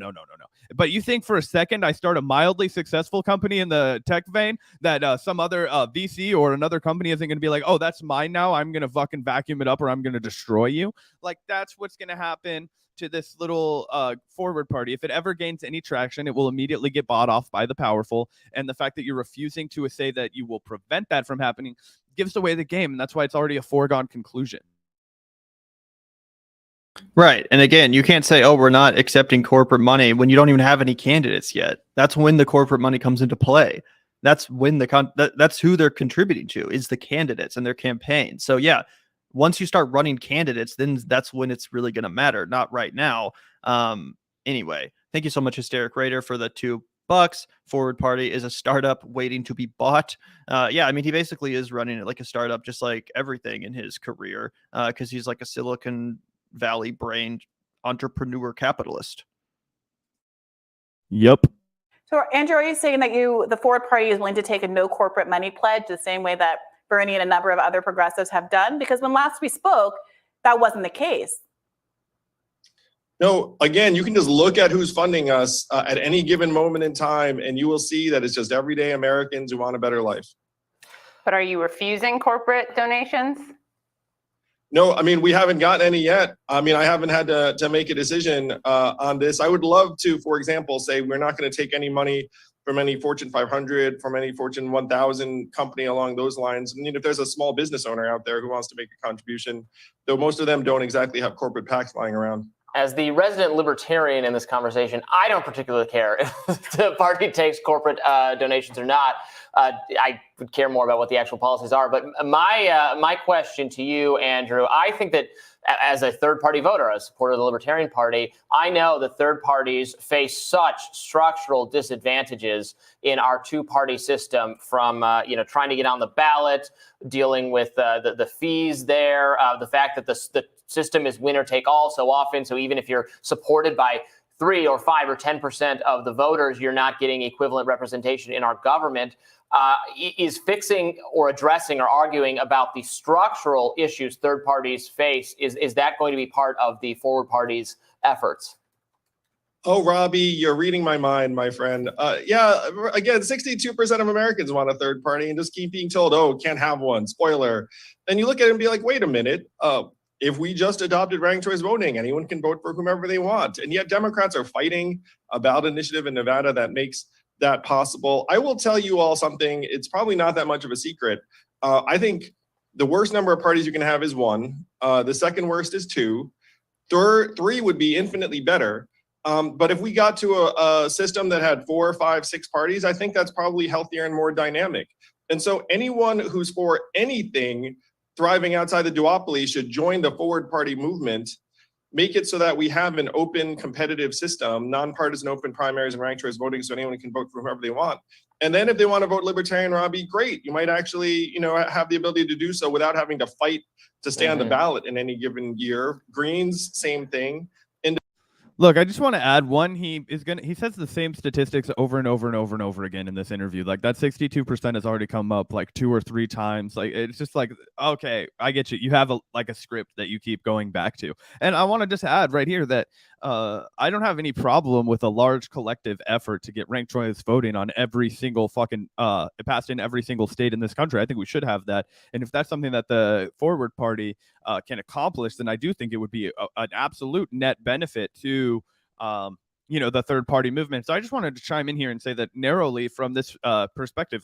But you think for a second I start a mildly successful company in the tech vein that some other VC or another company isn't going to be like, oh, that's mine now, I'm going to fucking vacuum it up or I'm going to destroy you? Like, that's what's going to happen to this little Forward Party. If it ever gains any traction, it will immediately get bought off by the powerful. And the fact that you're refusing to say that you will prevent that from happening gives away the game. And that's why it's already a foregone conclusion. Right. And again, you can't say, oh, we're not accepting corporate money when you don't even have any candidates yet. That's when the corporate money comes into play. That's when that's who they're contributing to, is the candidates and their campaign. So yeah, once you start running candidates, then that's when it's really going to matter, not right now. Anyway, thank you so much, Hysteric Raider, for the $2. Forward Party is a startup waiting to be bought. Yeah, I mean, he basically is running it like a startup, just like everything in his career, because he's like a Silicon Valley brained entrepreneur capitalist. Yep. So, Andrew, are you saying that the Forward Party is willing to take a no corporate money pledge the same way that Bernie and a number of other progressives have done? Because when last we spoke, that wasn't the case. No, again, you can just look at who's funding us at any given moment in time, and you will see that it's just everyday Americans who want a better life. But are you refusing corporate donations? No, I mean, we haven't gotten any yet. I mean, I haven't had to make a decision on this. I would love to, for example, say we're not going to take any money from any Fortune 500, from any Fortune 1000 company along those lines. I mean, if there's a small business owner out there who wants to make a contribution, though most of them don't exactly have corporate PACs lying around. As the resident libertarian in this conversation, I don't particularly care if the party takes corporate donations or not. I would care more about what the actual policies are. But my question to you, Andrew, I think that as a third-party voter, a supporter of the Libertarian Party, I know that third parties face such structural disadvantages in our two-party system, from trying to get on the ballot, dealing with the fees there, the fact that the system is winner take all so often. So even if you're supported by 3 or 5 or 10% of the voters, you're not getting equivalent representation in our government. Is fixing or addressing or arguing about the structural issues third parties face, is that going to be part of the Forward Party's efforts? Oh, Robbie, you're reading my mind, my friend. Yeah, again, 62% of Americans want a third party and just keep being told, oh, can't have one, spoiler. Then you look at it and be like, wait a minute. If we just adopted ranked choice voting, anyone can vote for whomever they want. And yet Democrats are fighting a ballot initiative in Nevada that makes that possible. I will tell you all something. It's probably not that much of a secret. I think the worst number of parties you can have is 1. The second worst is 2. 3 would be infinitely better. But if we got to a system that had 4, 5, 6 parties, I think that's probably healthier and more dynamic. And so anyone who's for anything thriving outside the duopoly should join the Forward Party movement. Make it so that we have an open, competitive system, nonpartisan open primaries and ranked choice voting, so anyone can vote for whoever they want. And then if they want to vote Libertarian, Robbie, great. You might actually, have the ability to do so without having to fight to stay on the ballot in any given year. Greens, same thing. Look, I just want to add one. He says the same statistics over and over and over and over again in this interview. Like that 62% has already come up like 2 or 3 times. Like it's just like, okay, I get you. You have a script that you keep going back to. And I want to just add right here that I don't have any problem with a large collective effort to get ranked choice voting on every single passed in every single state in this country. I think we should have that. And if that's something that the Forward Party can accomplish, then I do think it would be an absolute net benefit to the third party movement. So I just wanted to chime in here and say that narrowly from this perspective,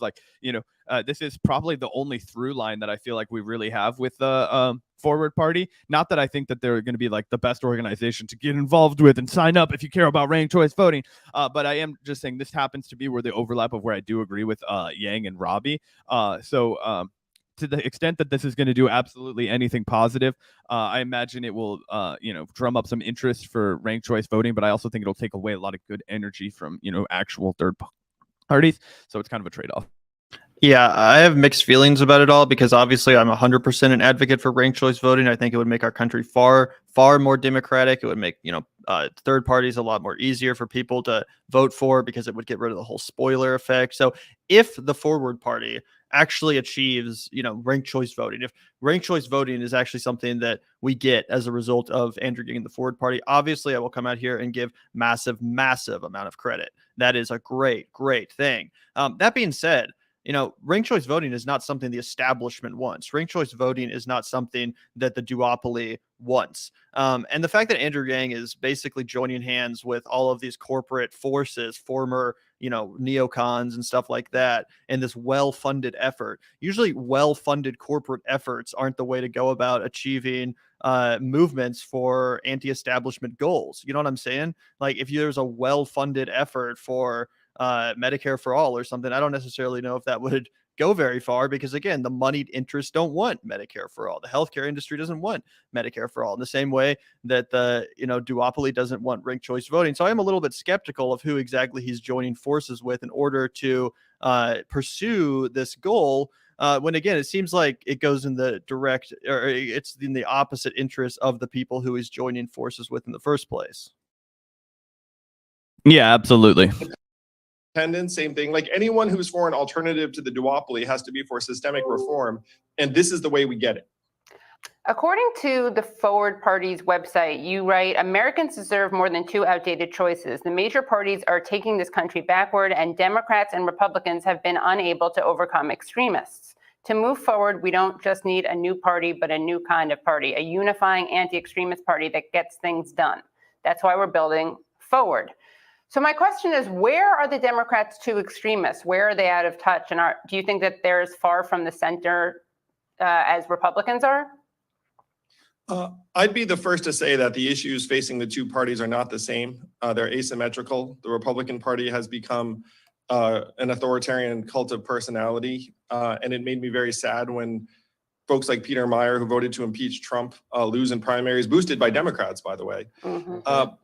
this is probably the only through line that I feel like we really have with the Forward Party. Not that I think that they're going to be like the best organization to get involved with and sign up if you care about ranked choice voting. But I am just saying this happens to be where the overlap of where I do agree with Yang and Robbie. To the extent that this is going to do absolutely anything positive, I imagine it will, drum up some interest for ranked choice voting. But I also think it'll take away a lot of good energy from, actual third parties. So it's kind of a trade-off. Yeah, I have mixed feelings about it all because obviously I'm 100% an advocate for ranked choice voting. I think it would make our country far, far more democratic. It would make, third parties a lot more easier for people to vote for because it would get rid of the whole spoiler effect. So if the Forward Party actually achieves, ranked choice voting, if ranked choice voting is actually something that we get as a result of Andrew getting the Forward Party, obviously I will come out here and give massive amount of credit. That is a great, great thing. That being said, ranked choice voting is not something the establishment wants. Ranked choice voting is not something that the duopoly wants. And the fact that Andrew Yang is basically joining hands with all of these corporate forces, former, neocons and stuff like that, and this well-funded effort. Usually well-funded corporate efforts aren't the way to go about achieving movements for anti-establishment goals. You know what I'm saying? Like if there's a well-funded effort for Medicare for all or something, I don't necessarily know if that would go very far, because again, the moneyed interests don't want Medicare for all. The healthcare industry doesn't want Medicare for all in the same way that the duopoly doesn't want ranked choice voting. So I am a little bit skeptical of who exactly he's joining forces with in order to pursue this goal. When again, it seems like it goes in the it's in the opposite interest of the people who he's joining forces with in the first place. Yeah, absolutely. Independence, same thing. Like anyone who's for an alternative to the duopoly has to be for systemic reform, and this is the way we get it. According to the Forward Party's website, you write, Americans deserve more than two outdated choices. The major parties are taking this country backward, and Democrats and Republicans have been unable to overcome extremists. To move forward, we don't just need a new party, but a new kind of party, a unifying anti-extremist party that gets things done. That's why we're building Forward. So my question is, where are the Democrats too extremists? Where are they out of touch? And do you think that they're as far from the center as Republicans are? I'd be the first to say that the issues facing the two parties are not the same. They're asymmetrical. The Republican Party has become an authoritarian cult of personality. And it made me very sad when folks like Peter Maher, who voted to impeach Trump, lose in primaries, boosted by Democrats, by the way. Mm-hmm.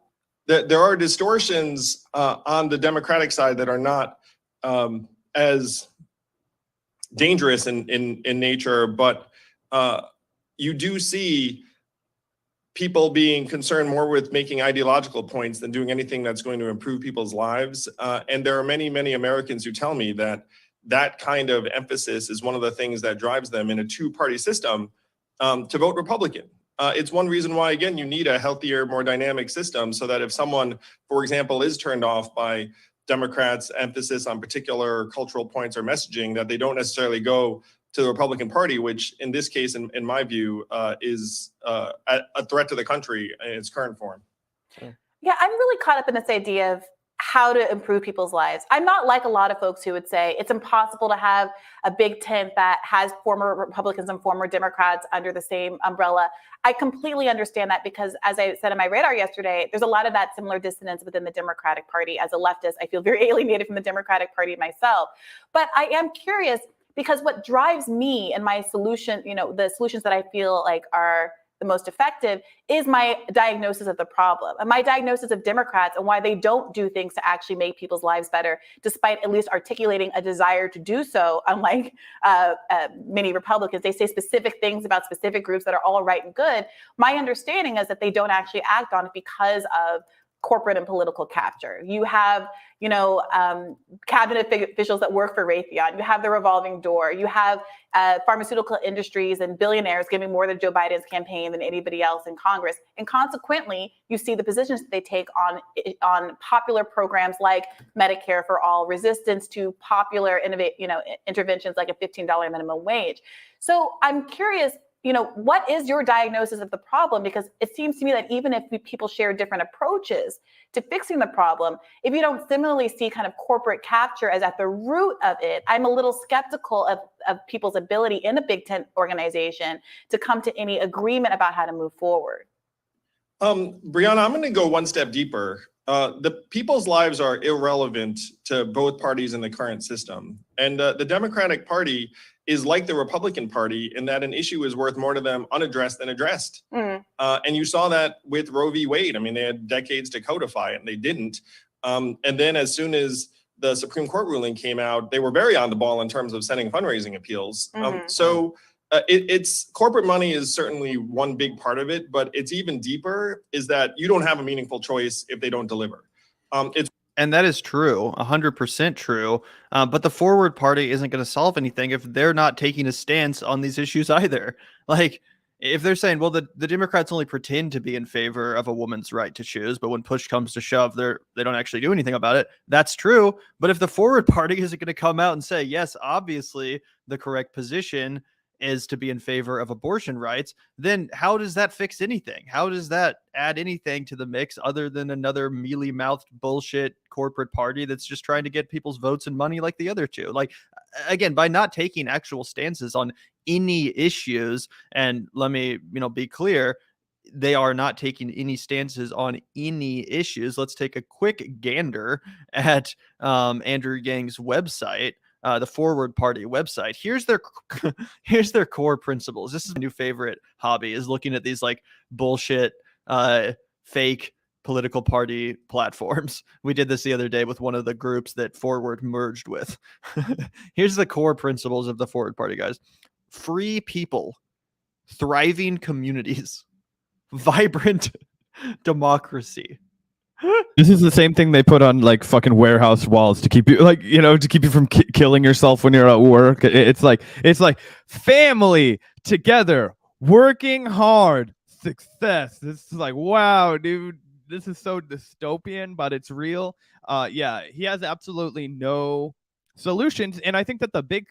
There are distortions on the Democratic side that are not as dangerous in nature, but you do see people being concerned more with making ideological points than doing anything that's going to improve people's lives. And there are many, many Americans who tell me that kind of emphasis is one of the things that drives them in a two-party system to vote Republican. It's one reason why, again, you need a healthier, more dynamic system so that if someone, for example, is turned off by Democrats' emphasis on particular cultural points or messaging, that they don't necessarily go to the Republican Party, which in this case, in my view, is a threat to the country in its current form. Yeah, I'm really caught up in this idea of how to improve people's lives. I'm not like a lot of folks who would say it's impossible to have a big tent that has former Republicans and former Democrats under the same umbrella. I completely understand that because, as I said in my radar yesterday, there's a lot of that similar dissonance within the Democratic Party. As a leftist, I feel very alienated from the Democratic Party myself. But I am curious because what drives me and my solution, the solutions that I feel like are the most effective is my diagnosis of the problem and my diagnosis of Democrats and why they don't do things to actually make people's lives better, despite at least articulating a desire to do so. Unlike many Republicans, they say specific things about specific groups that are all right and good. My understanding is that they don't actually act on it because of corporate and political capture. You have, cabinet officials that work for Raytheon. You have the revolving door. You have pharmaceutical industries and billionaires giving more to Joe Biden's campaign than anybody else in Congress. And consequently, you see the positions that they take on popular programs like Medicare for all, resistance to popular interventions like a $15 minimum wage. So I'm curious, what is your diagnosis of the problem? Because it seems to me that even if people share different approaches to fixing the problem, if you don't similarly see kind of corporate capture as at the root of it, I'm a little skeptical of people's ability in a big tent organization to come to any agreement about how to move forward. Brianna, I'm going to go one step deeper. The people's lives are irrelevant to both parties in the current system. And the Democratic Party is like the Republican Party in that an issue is worth more to them unaddressed than addressed. And you saw that with Roe v. Wade. I mean, they had decades to codify it and they didn't. And then as soon as the Supreme Court ruling came out, they were very on the ball in terms of sending fundraising appeals. It's corporate money is certainly one big part of it, but it's even deeper is that you don't have a meaningful choice if they don't deliver. And that is true, 100% true. But the Forward Party isn't going to solve anything if they're not taking a stance on these issues either. Like, if they're saying, well, the Democrats only pretend to be in favor of a woman's right to choose, but when push comes to shove, they don't actually do anything about it. That's true. But if the Forward Party isn't going to come out and say, yes, obviously the correct position is to be in favor of abortion rights, then how does that fix anything? How does that add anything to the mix other than another mealy-mouthed bullshit corporate party that's just trying to get people's votes and money like the other two? Like, again, by not taking actual stances on any issues, and let me, be clear, they are not taking any stances on any issues. Let's take a quick gander at Andrew Yang's website, the Forward Party website. Here's their core principles. This is my new favorite hobby, is looking at these like bullshit fake political party platforms. We did this the other day with one of the groups that Forward merged with. Here's the core principles of the Forward Party, guys. Free people, thriving communities, vibrant democracy. This is the same thing they put on like fucking warehouse walls to keep you to keep you from killing yourself when you're at work. It's like family together, working hard, success. This is like, wow, dude, this is so dystopian, but it's real. Yeah, he has absolutely no solutions, and I think that the big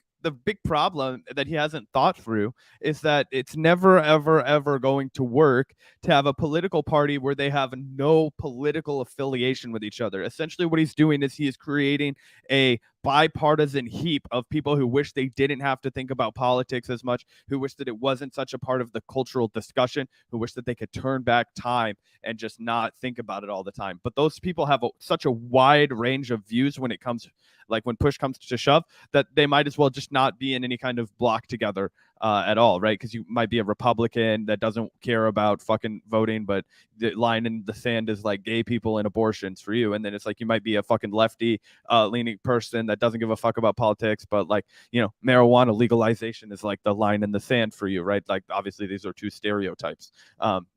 problem that he hasn't thought through is that it's never, ever, ever going to work to have a political party where they have no political affiliation with each other. Essentially, what he's doing is he is creating a bipartisan heap of people who wish they didn't have to think about politics as much, who wish that it wasn't such a part of the cultural discussion, who wish that they could turn back time and just not think about it all the time. But those people have such a wide range of views when it comes, like when push comes to shove, that they might as well just not be in any kind of block together at all, right? Because you might be a Republican that doesn't care about fucking voting, but the line in the sand is like gay people and abortions for you. And then it's like you might be a fucking lefty leaning person that doesn't give a fuck about politics, but like, marijuana legalization is like the line in the sand for you, right? Like, obviously these are two stereotypes,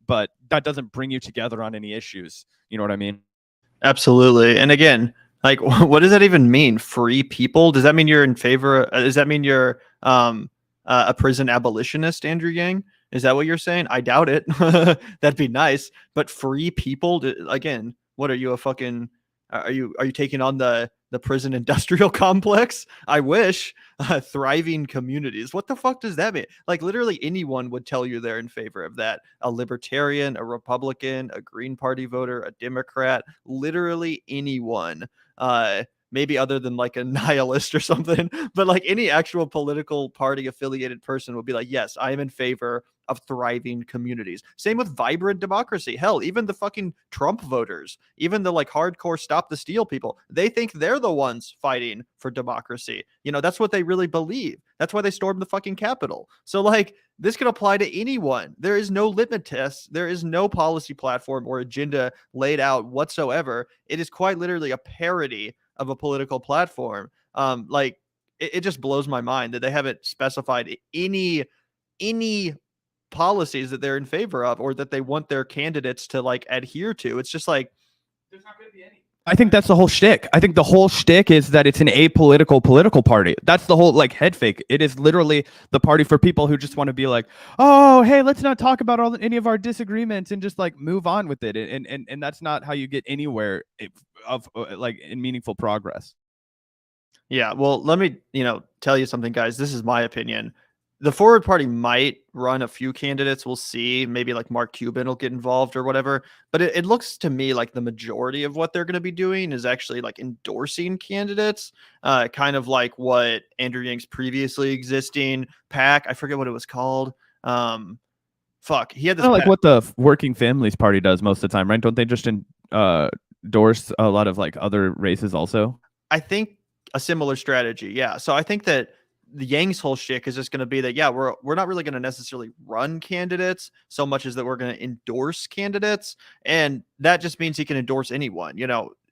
but that doesn't bring you together on any issues. You know what I mean? Absolutely. And again, like, what does that even mean? Free people? Does that mean you're in favor? Does that mean you're a prison abolitionist, Andrew Yang? Is that what you're saying? I doubt it. That'd be nice. But free people, again, what are you, a fucking? Are you taking on the prison industrial complex? I wish. Thriving communities. What the fuck does that mean? Like, literally anyone would tell you they're in favor of that. A libertarian, a Republican, a Green Party voter, a Democrat, literally anyone. Maybe other than like a nihilist or something, but like any actual political party affiliated person would be like, yes, I am in favor of thriving communities. Same with vibrant democracy. Hell, even the fucking Trump voters, even the like hardcore stop the steal people, they think they're the ones fighting for democracy. That's what they really believe. That's why they stormed the fucking Capitol. So like, this could apply to anyone. There is no litmus test. There is no policy platform or agenda laid out whatsoever. It is quite literally a parody of a political platform. Like, it just blows my mind that they haven't specified any policies that they're in favor of or that they want their candidates to like adhere to. It's just like, there's not going to be any. I think that's the whole shtick. I think the whole shtick is that it's an apolitical political party. That's the whole like head fake. It is literally the party for people who just want to be like, oh, hey, let's not talk about any of our disagreements and just like move on with it. And that's not how you get anywhere in meaningful progress. Yeah, well, let me, tell you something, guys. This is my opinion. The Forward Party might run a few candidates. We'll see. Maybe like Mark Cuban will get involved or whatever. But it looks to me like the majority of what they're going to be doing is actually like endorsing candidates, kind of like what Andrew Yang's previously existing PAC. I forget what it was called. Fuck. He had this. Like what the Working Families Party does most of the time, right? Don't they just endorse a lot of like other races also? I think a similar strategy. Yeah. So I think that the Yang's whole shtick is just going to be that, yeah, we're not really going to necessarily run candidates so much as that we're going to endorse candidates. And that just means he can endorse anyone,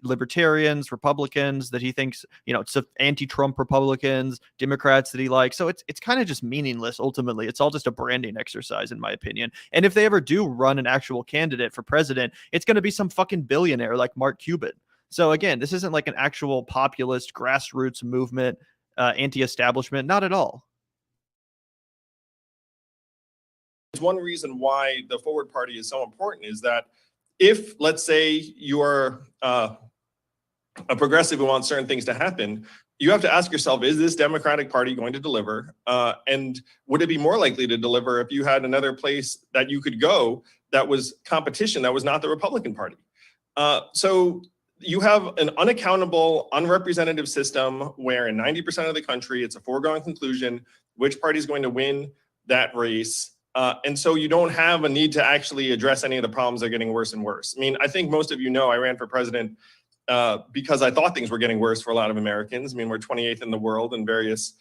libertarians, Republicans that he thinks, it's anti-Trump Republicans, Democrats that he likes. So it's kind of just meaningless. Ultimately, it's all just a branding exercise, in my opinion. And if they ever do run an actual candidate for president, it's going to be some fucking billionaire like Mark Cuban. So again, this isn't like an actual populist grassroots movement, anti-establishment, not at all. One reason why the Forward Party is so important is that if, let's say, you are a progressive who wants certain things to happen, you have to ask yourself, is this Democratic Party going to deliver? And would it be more likely to deliver if you had another place that you could go that was competition, that was not the Republican Party? So you have an unaccountable, unrepresentative system where in 90% of the country, it's a foregone conclusion which party is going to win that race. And so you don't have a need to actually address any of the problems that are getting worse and worse. I mean, I think most of you know I ran for president because I thought things were getting worse for a lot of Americans. I mean, we're 28th in the world in various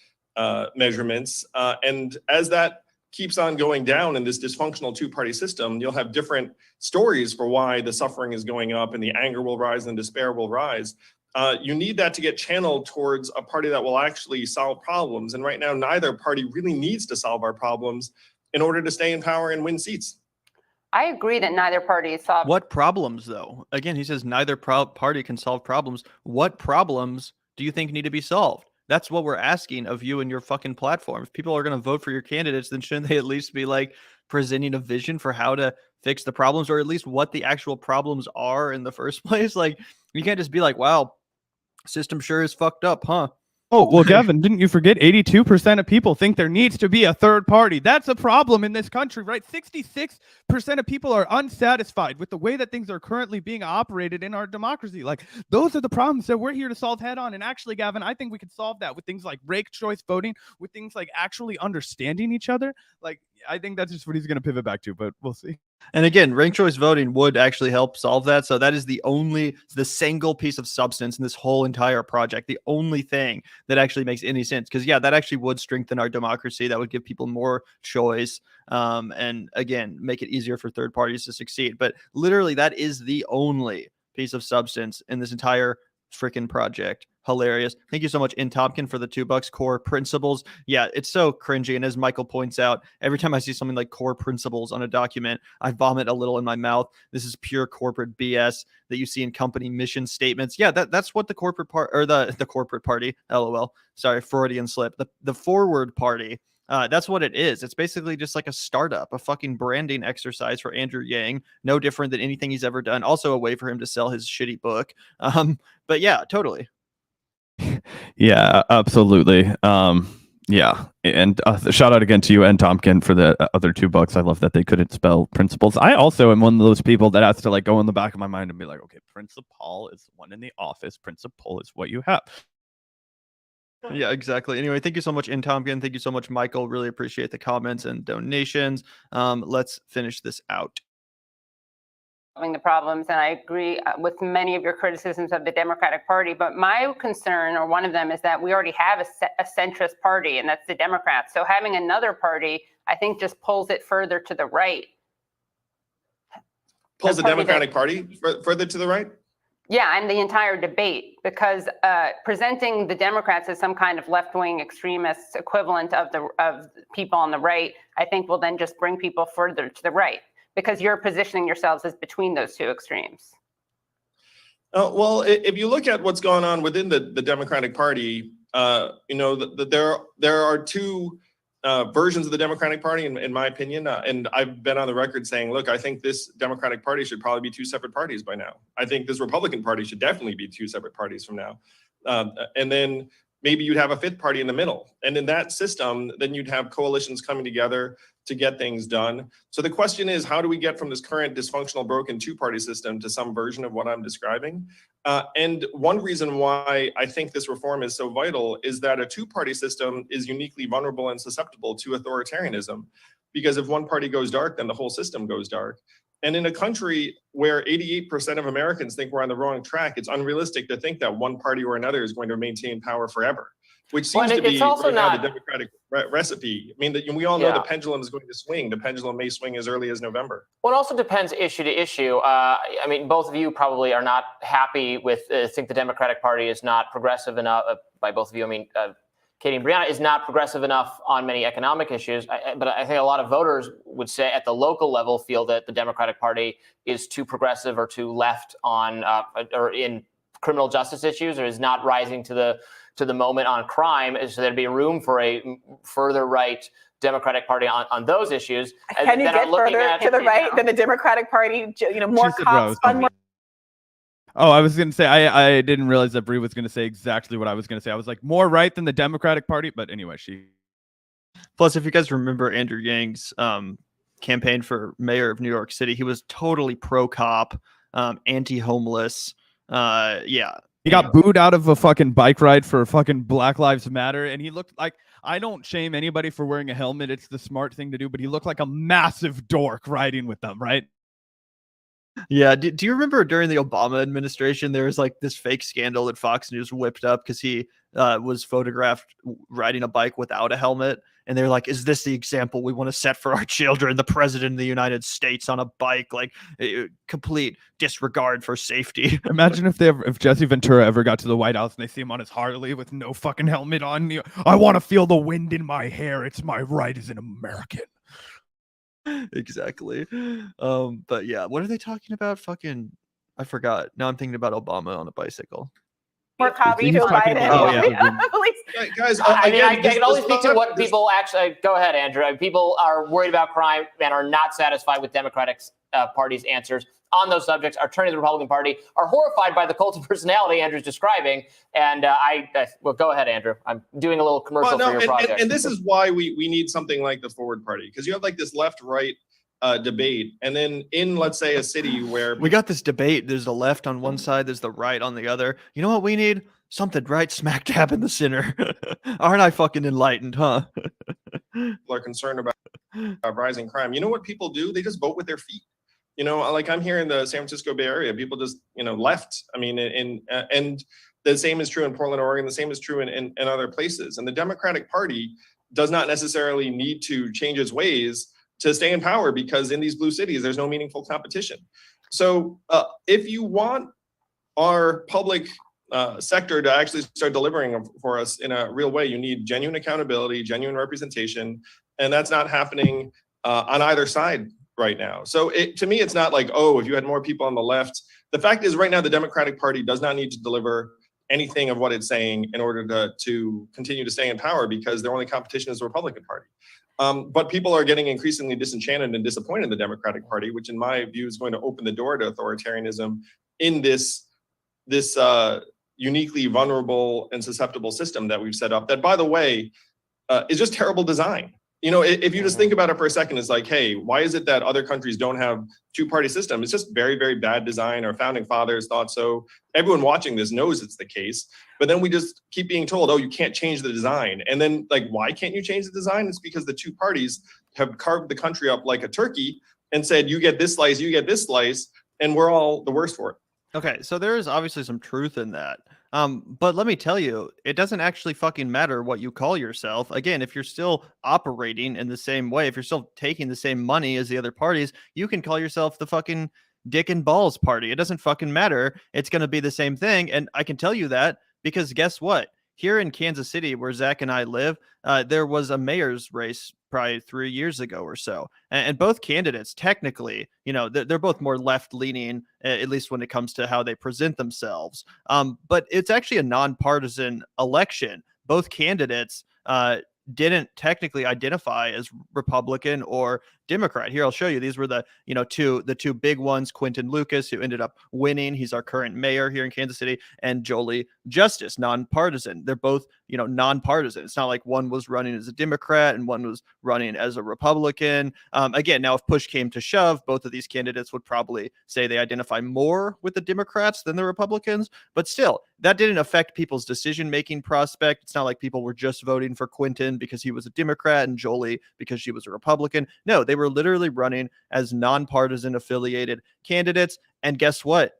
measurements. And as that keeps on going down in this dysfunctional two-party system, you'll have different stories for why the suffering is going up and the anger will rise and despair will rise. You need that to get channeled towards a party that will actually solve problems. And right now, neither party really needs to solve our problems in order to stay in power and win seats. I agree that neither party is solving. What problems, though? Again, he says neither party can solve problems. What problems do you think need to be solved? That's what we're asking of you and your fucking platform. If people are going to vote for your candidates, then shouldn't they at least be like presenting a vision for how to fix the problems, or at least what the actual problems are in the first place? Like, you can't just be like, wow, system sure is fucked up, huh? Oh, well, Gavin, didn't you forget 82% of people think there needs to be a third party? That's a problem in this country, right? 66% of people are unsatisfied with the way that things are currently being operated in our democracy. Like, those are the problems that we're here to solve head on. And actually, Gavin, I think we can solve that with things like ranked choice voting, with things like actually understanding each other. Like, I think that's just what he's going to pivot back to, but we'll see. And again, ranked choice voting would actually help solve that. So that is the single piece of substance in this whole entire project. The only thing that actually makes any sense. Because yeah, that actually would strengthen our democracy. That would give people more choice. And again, make it easier for third parties to succeed. But literally, that is the only piece of substance in this entire freaking project. Hilarious. Thank you so much, In Tompkin, for the $2 core principles. Yeah, it's so cringy. And as Michael points out, every time I see something like core principles on a document, I vomit a little in my mouth. This is pure corporate BS that you see in company mission statements. Yeah, that's what the corporate part, or the corporate party, LOL. Sorry, Freudian slip. The forward party. That's what it is. It's basically just like a startup, a fucking branding exercise for Andrew Yang. No different than anything he's ever done. Also a way for him to sell his shitty book. But yeah, totally. Yeah, absolutely. Yeah, and shout out again to you and Tompkin for the other $2. I love that they couldn't spell principles. I also am one of those people that has to like go in the back of my mind and be like, okay, principal is the one in the office. Principal is what you have. Yeah, exactly. Anyway, thank you so much, In Tompkin. Thank you so much, Michael. Really appreciate the comments and donations. Let's finish this out. The problems, and I agree with many of your criticisms of the Democratic Party, but my concern, or one of them, is that we already have a centrist party, and that's the Democrats. So having another party, I think, just pulls it further to the right. Pulls the Democratic Party further to the right? Yeah, and the entire debate, because presenting the Democrats as some kind of left-wing extremist equivalent of people on the right, I think will then just bring people further to the right, because you're positioning yourselves as between those two extremes. Well, if you look at what's going on within the Democratic Party, there are two versions of the Democratic Party, in my opinion. And I've been on the record saying, look, I think this Democratic Party should probably be two separate parties by now. I think this Republican Party should definitely be two separate parties from now. And then maybe you'd have a fifth party in the middle. And in that system, then you'd have coalitions coming together to get things done. So the question is, how do we get from this current dysfunctional, broken two-party system to some version of what I'm describing? And one reason why I think this reform is so vital is that a two-party system is uniquely vulnerable and susceptible to authoritarianism. Because if one party goes dark, then the whole system goes dark. And in a country where 88% of Americans think we're on the wrong track, it's unrealistic to think that one party or another is going to maintain power forever, which seems to be right now the Democratic recipe. I mean, we all know the pendulum is going to swing. The pendulum may swing as early as November. Well, it also depends issue to issue. I mean, both of you probably are not happy with, think the Democratic Party is not progressive enough. By both of you, I mean, Katie and Brianna, is not progressive enough on many economic issues. But I think a lot of voters would say at the local level feel that the Democratic Party is too progressive or too left on or in criminal justice issues, or is not rising to the moment on crime. So there'd be room for a further right Democratic Party on those issues. Can you get further to the right than the Democratic Party? More cops, fund more. Oh, I was going to say, I didn't realize that Bree was going to say exactly what I was going to say. I was like, more right than the Democratic Party. But anyway, Plus, if you guys remember Andrew Yang's campaign for mayor of New York City, he was totally pro-cop, anti-homeless. Yeah. He got booed out of a fucking bike ride for fucking Black Lives Matter. And he looked like, I don't shame anybody for wearing a helmet. It's the smart thing to do. But he looked like a massive dork riding with them, right? Yeah. Do you remember during the Obama administration, there was like this fake scandal that Fox News whipped up because he was photographed riding a bike without a helmet. And they're like, is this the example we want to set for our children? The president of the United States on a bike, like complete disregard for safety. Imagine if Jesse Ventura ever got to the White House and they see him on his Harley with no fucking helmet on. I want to feel the wind in my hair. It's my right as an American. Exactly. But yeah, what are they talking about? Fucking, I forgot. Now I'm thinking about Obama on a bicycle. More copy He's to talking Biden. about- Oh, yeah. Please. Guys, I mean, again, I can only speak to what this- people actually. Go ahead, Andrew. People are worried about crime and are not satisfied with Democratic Party's answers on those subjects. Are turning to the Republican Party, are horrified by the cult of personality Andrew's describing. And well, go ahead, Andrew. I'm doing a little commercial for your project. And this is why we need something like the Forward Party, because you have like this left-right debate, and then in, let's say, a city where We got this debate. There's the left on one side, there's the right on the other. You know what we need? Something right smack dab in the center. Aren't I fucking enlightened, huh? people are concerned about rising crime, you know what people do? They just vote with their feet. You know, like I'm here in the San Francisco Bay Area, people just, left. I mean, and the same is true in Portland, Oregon. The same is true in other places. And the Democratic Party does not necessarily need to change its ways to stay in power, because in these blue cities, there's no meaningful competition. So if you want our public sector to actually start delivering for us in a real way, you need genuine accountability, genuine representation, and that's not happening on either side right now. So to me, it's not like, oh, if you had more people on the left. The fact is, right now, the Democratic Party does not need to deliver anything of what it's saying in order to continue to stay in power, because their only competition is the Republican Party. But people are getting increasingly disenchanted and disappointed in the Democratic Party, which in my view is going to open the door to authoritarianism in this uniquely vulnerable and susceptible system that we've set up, that, by the way, is just terrible design. If you just think about it for a second, it's like, hey, why is it that other countries don't have two-party system? It's just very, very bad design. Our founding fathers thought so. Everyone watching this knows it's the case. But then we just keep being told, oh, you can't change the design. And then, like, why can't you change the design? It's because the two parties have carved the country up like a turkey and said, you get this slice, you get this slice, and we're all the worse for it. Okay, so there is obviously some truth in that. But let me tell you, it doesn't actually fucking matter what you call yourself. Again, if you're still operating in the same way, if you're still taking the same money as the other parties, you can call yourself the fucking dick and balls party. It doesn't fucking matter. It's going to be the same thing. And I can tell you that because guess what? Here in Kansas City, where Zach and I live, there was a mayor's race probably 3 years ago or so. And both candidates, technically, they're both more left leaning, at least when it comes to how they present themselves. But it's actually a nonpartisan election. Both candidates didn't technically identify as Republican or Democrat. Here, I'll show you. These were the two big ones. Quentin Lucas, who ended up winning. He's our current mayor here in Kansas City, and Jolie Justice, nonpartisan. They're both, nonpartisan. It's not like one was running as a Democrat and one was running as a Republican. Again, now if push came to shove, both of these candidates would probably say they identify more with the Democrats than the Republicans. But still, that didn't affect people's decision-making prospect. It's not like people were just voting for Quentin because he was a Democrat and Jolie because she was a Republican. No, they were literally running as nonpartisan affiliated candidates. And guess what?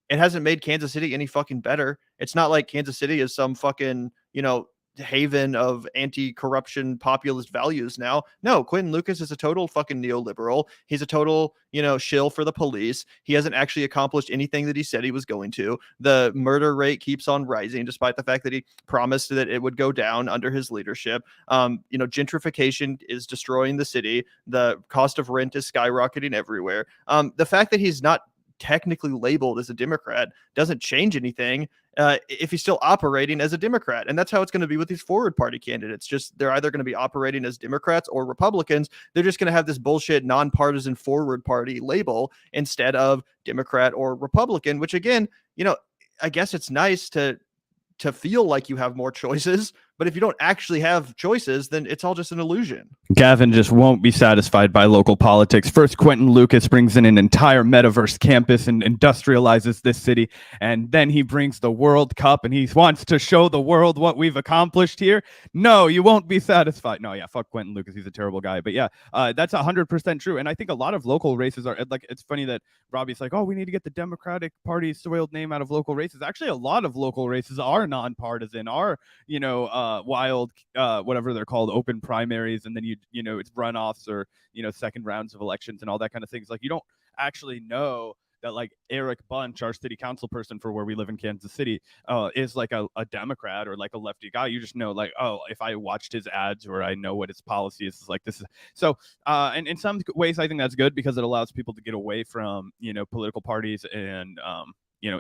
It hasn't made Kansas City any fucking better. It's not like Kansas City is some fucking, haven of anti-corruption populist values now. No, Quentin Lucas is a total fucking neoliberal. He's a total, shill for the police. He hasn't actually accomplished anything that he said he was going to. The murder rate keeps on rising, despite the fact that he promised that it would go down under his leadership. Gentrification is destroying the city. The cost of rent is skyrocketing everywhere. The fact that he's not technically labeled as a Democrat doesn't change anything if he's still operating as a Democrat. And that's how it's going to be with these forward party candidates. Just they're either going to be operating as Democrats or Republicans. They're just going to have this bullshit nonpartisan forward party label instead of Democrat or Republican, which again, I guess it's nice to feel like you have more choices, but if you don't actually have choices, then it's all just an illusion. Gavin just won't be satisfied by local politics. First, Quentin Lucas brings in an entire metaverse campus and industrializes this city. And then he brings the World Cup and he wants to show the world what we've accomplished here. No, you won't be satisfied. No, yeah, fuck Quentin Lucas. He's a terrible guy. But yeah, that's 100% true. And I think a lot of local races are like, it's funny that Robbie's like, oh, we need to get the Democratic Party's soiled name out of local races. Actually, a lot of local races are nonpartisan, are, wild, whatever they're called, open primaries, and then it's runoffs or second rounds of elections and all that kind of things. Like, you don't actually know that like Eric Bunch, our city council person for where we live in Kansas City, is like a Democrat or like a lefty guy. You just know like, oh, if I watched his ads or I know what his policy is, like this is so. And in some ways, I think that's good because it allows people to get away from political parties and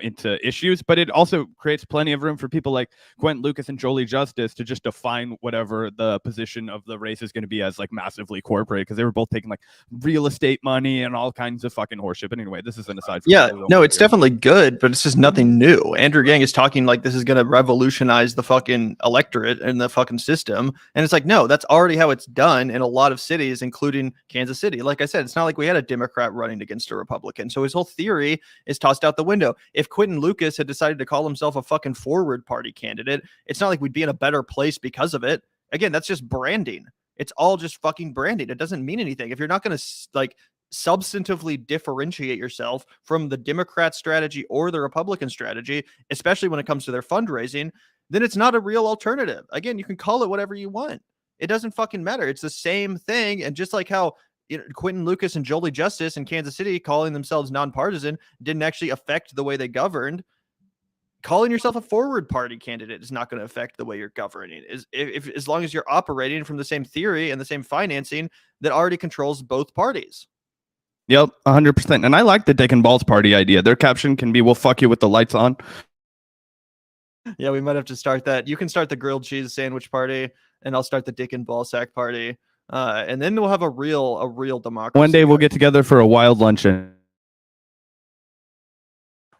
into issues, but it also creates plenty of room for people like Quentin Lucas and Jolie Justice to just define whatever the position of the race is going to be as like massively corporate, because they were both taking like real estate money and all kinds of fucking horseshit. But anyway, this is an aside. Yeah, no, it's definitely good, but it's just nothing new. Andrew Yang is talking like this is going to revolutionize the fucking electorate and the fucking system. And it's like, no, that's already how it's done in a lot of cities, including Kansas City. Like I said, it's not like we had a Democrat running against a Republican. So his whole theory is tossed out the window. If Quentin Lucas had decided to call himself a fucking forward party candidate, it's not like we'd be in a better place because of it. Again, that's just branding. It's all just fucking branding. It doesn't mean anything. If you're not going to like substantively differentiate yourself from the Democrat strategy or the Republican strategy, especially when it comes to their fundraising, then it's not a real alternative. Again, you can call it whatever you want. It doesn't fucking matter. It's the same thing. And just like how Quentin Lucas and Jolie Justice in Kansas City calling themselves nonpartisan didn't actually affect the way they governed, calling yourself a forward party candidate is not going to affect the way you're governing. If as long as you're operating from the same theory and the same financing that already controls both parties. Yep, 100%. And I like the Dick and Balls party idea. Their caption can be, "We'll fuck you with the lights on." Yeah, we might have to start that. You can start the grilled cheese sandwich party, and I'll start the Dick and Ball sack party. And then we'll have a real democracy. One day we'll get together for a wild luncheon.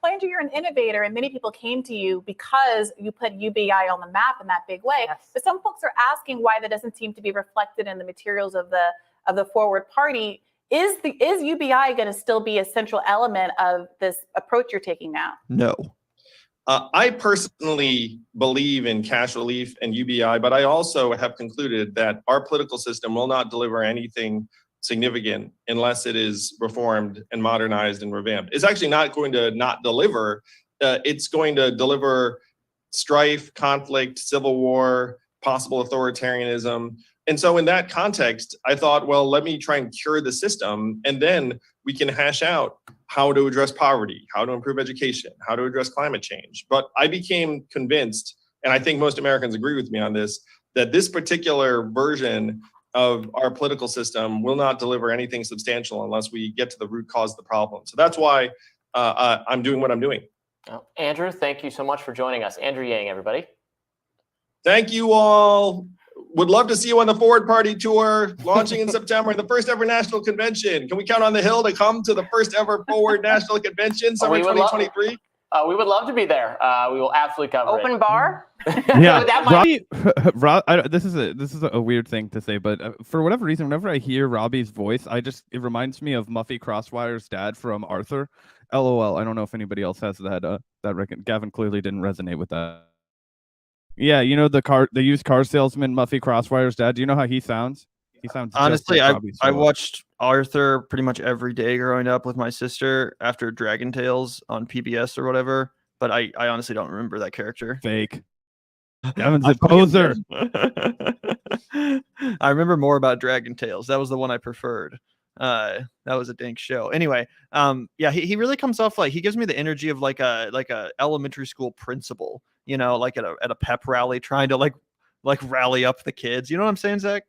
Well, Andrew, you're an innovator, and many people came to you because you put UBI on the map in that big way. Yes. But some folks are asking why that doesn't seem to be reflected in the materials of the forward party. Is UBI going to still be a central element of this approach you're taking now? No. I personally believe in cash relief and UBI, but I also have concluded that our political system will not deliver anything significant unless it is reformed and modernized and revamped. It's actually not going to not deliver. It's going to deliver strife, conflict, civil war, possible authoritarianism. And so in that context, I thought, well, let me try and cure the system, and then we can hash out how to address poverty, how to improve education, how to address climate change. But I became convinced, and I think most Americans agree with me on this, that this particular version of our political system will not deliver anything substantial unless we get to the root cause of the problem. So that's why I'm doing what I'm doing. Well, Andrew, thank you so much for joining us. Andrew Yang, everybody. Thank you all. Would love to see you on the Forward Party Tour launching in September, the first ever national convention. Can we count on the Hill to come to the first ever Forward National Convention, summer 2023? We would love to be there. We will absolutely cover Open it. bar? Yeah, That might- this is a weird thing to say, but for whatever reason, whenever I hear Robbie's voice, it reminds me of Muffy Crosswire's dad from Arthur. LOL. I don't know if anybody else has that Gavin clearly didn't resonate with that. Yeah, the used car salesman Muffy Crosswire's dad. Do you know how he sounds? He sounds honestly. just like I watched Arthur pretty much every day growing up with my sister after Dragon Tales on PBS or whatever. But I honestly don't remember that character. Fake. Gavin's a poser. I remember more about Dragon Tales. That was the one I preferred. That was a dank show. Anyway, yeah, he really comes off like he gives me the energy of like a elementary school principal, like at a pep rally trying to like rally up the kids. You know what I'm saying, Zach?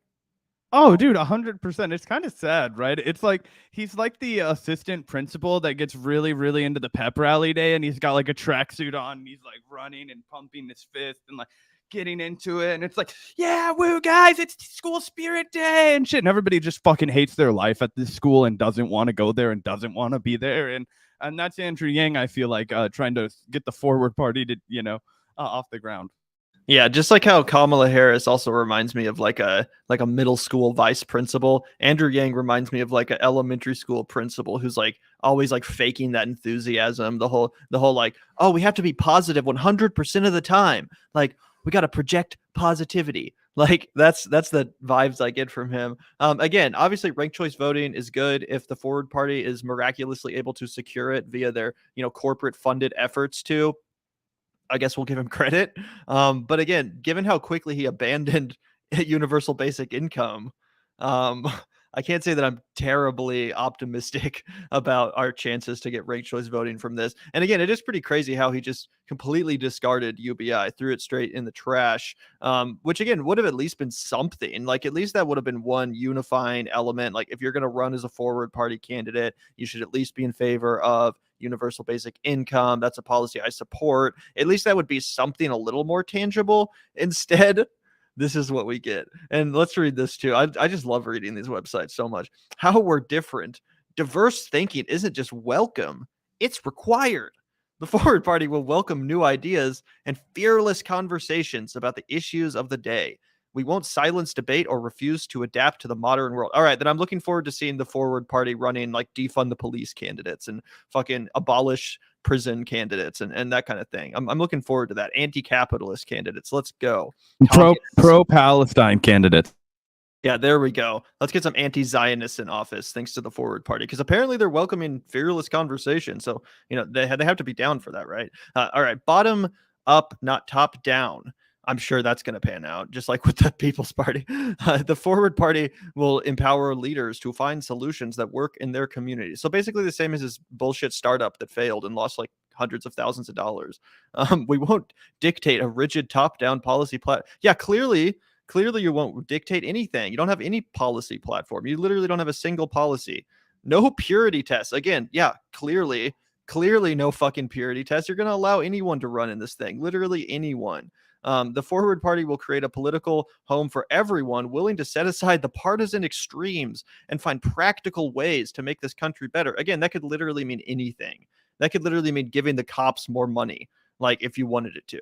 Oh, dude, 100%. It's kind of sad, right? It's like he's like the assistant principal that gets really, really into the pep rally day, and he's got like a tracksuit on, and he's like running and pumping his fist and like getting into it, and it's like, yeah, woo, guys, it's school spirit day and shit, and everybody just fucking hates their life at this school and doesn't want to go there and doesn't want to be there, and and that's Andrew Yang. I feel like trying to get the Forward Party to off the ground. Yeah, just like how Kamala Harris also reminds me of like a middle school vice principal. Andrew Yang reminds me of like an elementary school principal who's like always like faking that enthusiasm. The whole like, oh, we have to be positive 100% of the time. Like we got to project positivity. Like that's the vibes I get from him. Again, obviously ranked choice voting is good if the Forward Party is miraculously able to secure it via their corporate funded efforts to. I guess we'll give him credit. But again, given how quickly he abandoned universal basic income, I can't say that I'm terribly optimistic about our chances to get ranked choice voting from this. And again, it is pretty crazy how he just completely discarded UBI, threw it straight in the trash, which again would have at least been something. Like at least that would have been one unifying element. Like if you're going to run as a Forward Party candidate, you should at least be in favor of universal basic income. That's a policy I support. At least that would be something a little more tangible. Instead, this is what we get. And let's read this too. I just love reading these websites so much. How we're different. Diverse thinking isn't just welcome, it's required. The Forward Party will welcome new ideas and fearless conversations about the issues of the day. We won't silence debate or refuse to adapt to the modern world. All right, then I'm looking forward to seeing the Forward Party running like defund the police candidates and fucking abolish prison candidates and that kind of thing. I'm looking forward to that. Anti-capitalist candidates. Let's go. Pro-Palestine candidates. Yeah, there we go. Let's get some anti-Zionists in office thanks to the Forward Party, because apparently they're welcoming fearless conversation. So, they have to be down for that, right? All right, bottom up, not top down. I'm sure that's going to pan out, just like with the People's Party. The Forward Party will empower leaders to find solutions that work in their community. So basically the same as this bullshit startup that failed and lost like hundreds of thousands of dollars. We won't dictate a rigid top-down policy platform. Yeah, clearly you won't dictate anything. You don't have any policy platform. You literally don't have a single policy. No purity tests. Again, yeah, clearly no fucking purity tests. You're going to allow anyone to run in this thing. Literally anyone. The Forward Party will create a political home for everyone, willing to set aside the partisan extremes and find practical ways to make this country better. Again, that could literally mean anything. That could literally mean giving the cops more money, like if you wanted it to.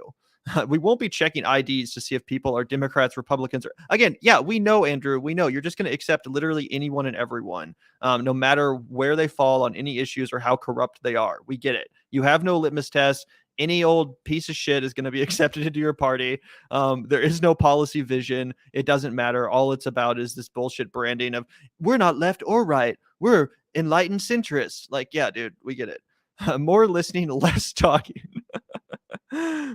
We won't be checking IDs to see if people are Democrats, Republicans, or again, yeah, we know, Andrew, we know you're just going to accept literally anyone and everyone, no matter where they fall on any issues or how corrupt they are. We get it. You have no litmus test. Any old piece of shit is going to be accepted into your party. There is no policy vision. It doesn't matter. All it's about is this bullshit branding of we're not left or right. We're enlightened centrists. Like, yeah, dude, we get it. More listening, less talking.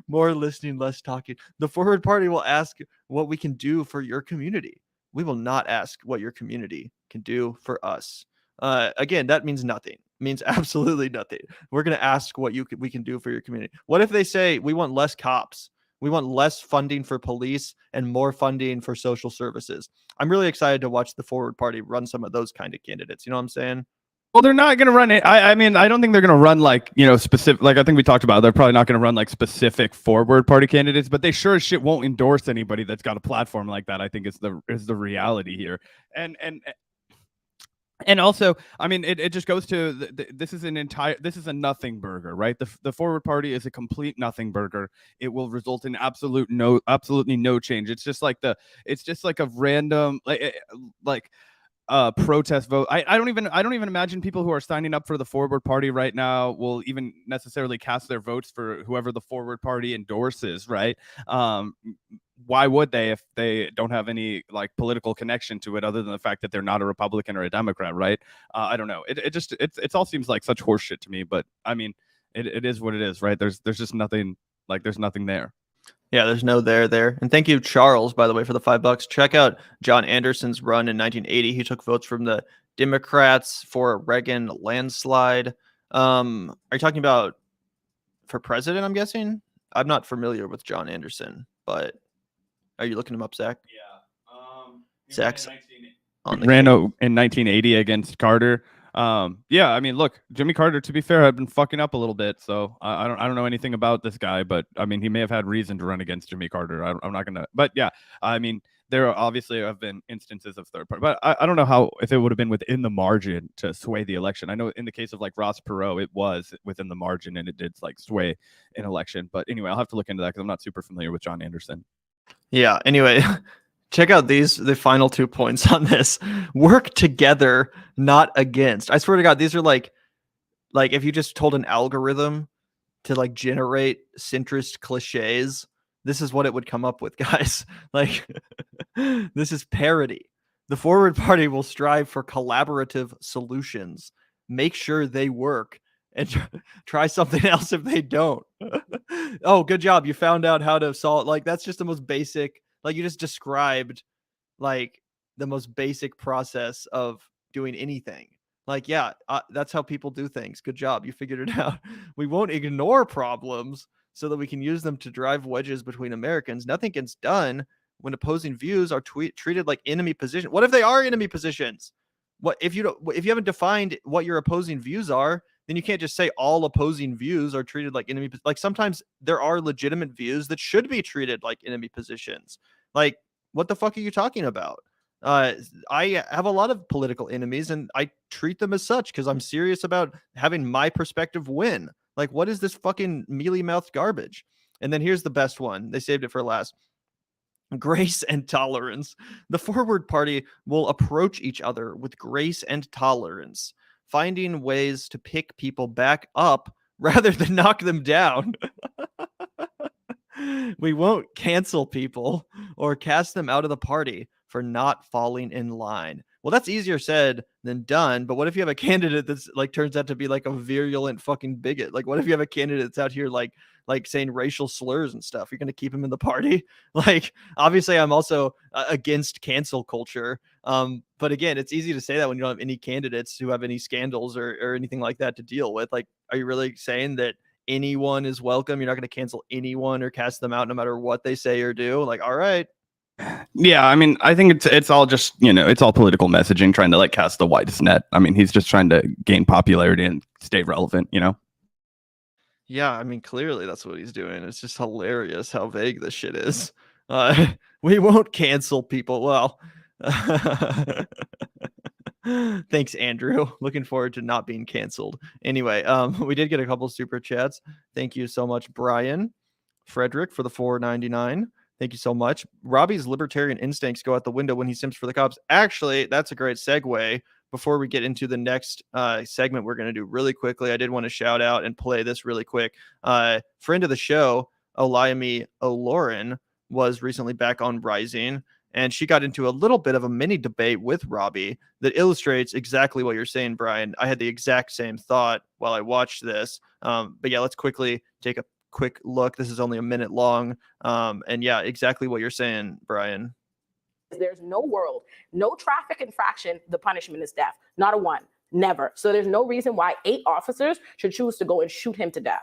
More listening, less talking. The Forward Party will ask what we can do for your community. We will not ask what your community can do for us. Again, that means nothing. It means absolutely nothing. We're going to ask what we can do for your community. What if they say we want less cops? We want less funding for police and more funding for social services. I'm really excited to watch the Forward Party run some of those kind of candidates. You know what I'm saying? Well, they're not going to run it. I mean, I don't think they're going to run like, specific, like I think we talked about, they're probably not going to run like specific Forward Party candidates, but they sure as shit won't endorse anybody that's got a platform like that. I think is the reality here. And also, I mean, it just goes to this is a nothing burger, right? The Forward Party is a complete nothing burger. It will result in absolutely no change. It's just like a random protest vote. I don't even imagine people who are signing up for the Forward Party right now will even necessarily cast their votes for whoever the Forward Party endorses, right? Why would they if they don't have any like political connection to it other than the fact that they're not a Republican or a Democrat, right? I don't know. It all seems like such horseshit to me, but I mean, it is what it is, right? There's just nothing, like there's nothing there. Yeah, there's no there. And thank you, Charles, by the way, for the $5. Check out John Anderson's run in 1980. He took votes from the Democrats for a Reagan landslide. Are you talking about for president, I'm guessing? I'm not familiar with John Anderson, but are you looking him up, Zach? Yeah. Zach's ran in 1980 against Carter. Yeah, I mean, look, Jimmy Carter, to be fair, had been fucking up a little bit, so I don't know anything about this guy, but I mean, he may have had reason to run against Jimmy Carter. I'm not gonna, but yeah, I mean, there obviously have been instances of third party, but I don't know if it would have been within the margin to sway the election. I know in the case of like Ross Perot, it was within the margin and it did like sway an election. But anyway, I'll have to look into that because I'm not super familiar with John Anderson. Yeah. Anyway, check out the final 2 points on this. Work together, not against. I swear to God, these are like if you just told an algorithm to like generate centrist cliches, this is what it would come up with, guys. Like, this is parody. The Forward Party will strive for collaborative solutions. Make sure they work and try something else if they don't. Oh, good job. You found out how to solve. Like, that's just the most basic. Like, you just described like the most basic process of doing anything. Like, yeah, that's how people do things. Good job. You figured it out. We won't ignore problems so that we can use them to drive wedges between Americans. Nothing gets done when opposing views are treated like enemy positions. What if they are enemy positions? What if you haven't defined what your opposing views are? Then you can't just say all opposing views are treated like enemy. Like, sometimes there are legitimate views that should be treated like enemy positions. Like, what the fuck are you talking about? I have a lot of political enemies and I treat them as such because I'm serious about having my perspective win. Like, what is this fucking mealy-mouthed garbage? And then here's the best one. They saved it for last. Grace and tolerance. The Forward Party will approach each other with grace and tolerance, finding ways to pick people back up rather than knock them down. We won't cancel people or cast them out of the party for not falling in line. Well, that's easier said than done. But what if you have a candidate that's like turns out to be like a virulent fucking bigot? Like, what if you have a candidate that's out here like saying racial slurs and stuff? You're going to keep him in the party? Like, obviously, I'm also against cancel culture. But again, it's easy to say that when you don't have any candidates who have any scandals or anything like that to deal with. Like, are you really saying that anyone is welcome? You're not going to cancel anyone or cast them out no matter what they say or do? Like, all right. Yeah, I mean, I think it's all just, it's all political messaging, trying to like cast the widest net. I mean, he's just trying to gain popularity and stay relevant, Yeah, I mean, clearly that's what he's doing. It's just hilarious how vague this shit is. We won't cancel people. Well, thanks, Andrew. Looking forward to not being canceled. Anyway, we did get a couple super chats. Thank you so much, Brian Frederick, for the $4.99. Thank you so much. Robbie's libertarian instincts go out the window when he simps for the cops. Actually, that's a great segue. Before we get into the next segment we're going to do really quickly, I did want to shout out and play this really quick. Friend of the show, Olayemi Olorin, was recently back on Rising, and she got into a little bit of a mini debate with Robbie that illustrates exactly what you're saying, Brian. I had the exact same thought while I watched this. But yeah, let's quickly take a quick look. This is only a minute long. And yeah, exactly what you're saying, Brian. There's no world, no traffic infraction, the punishment is death. Not a one, never. So there's no reason why 8 officers should choose to go and shoot him to death.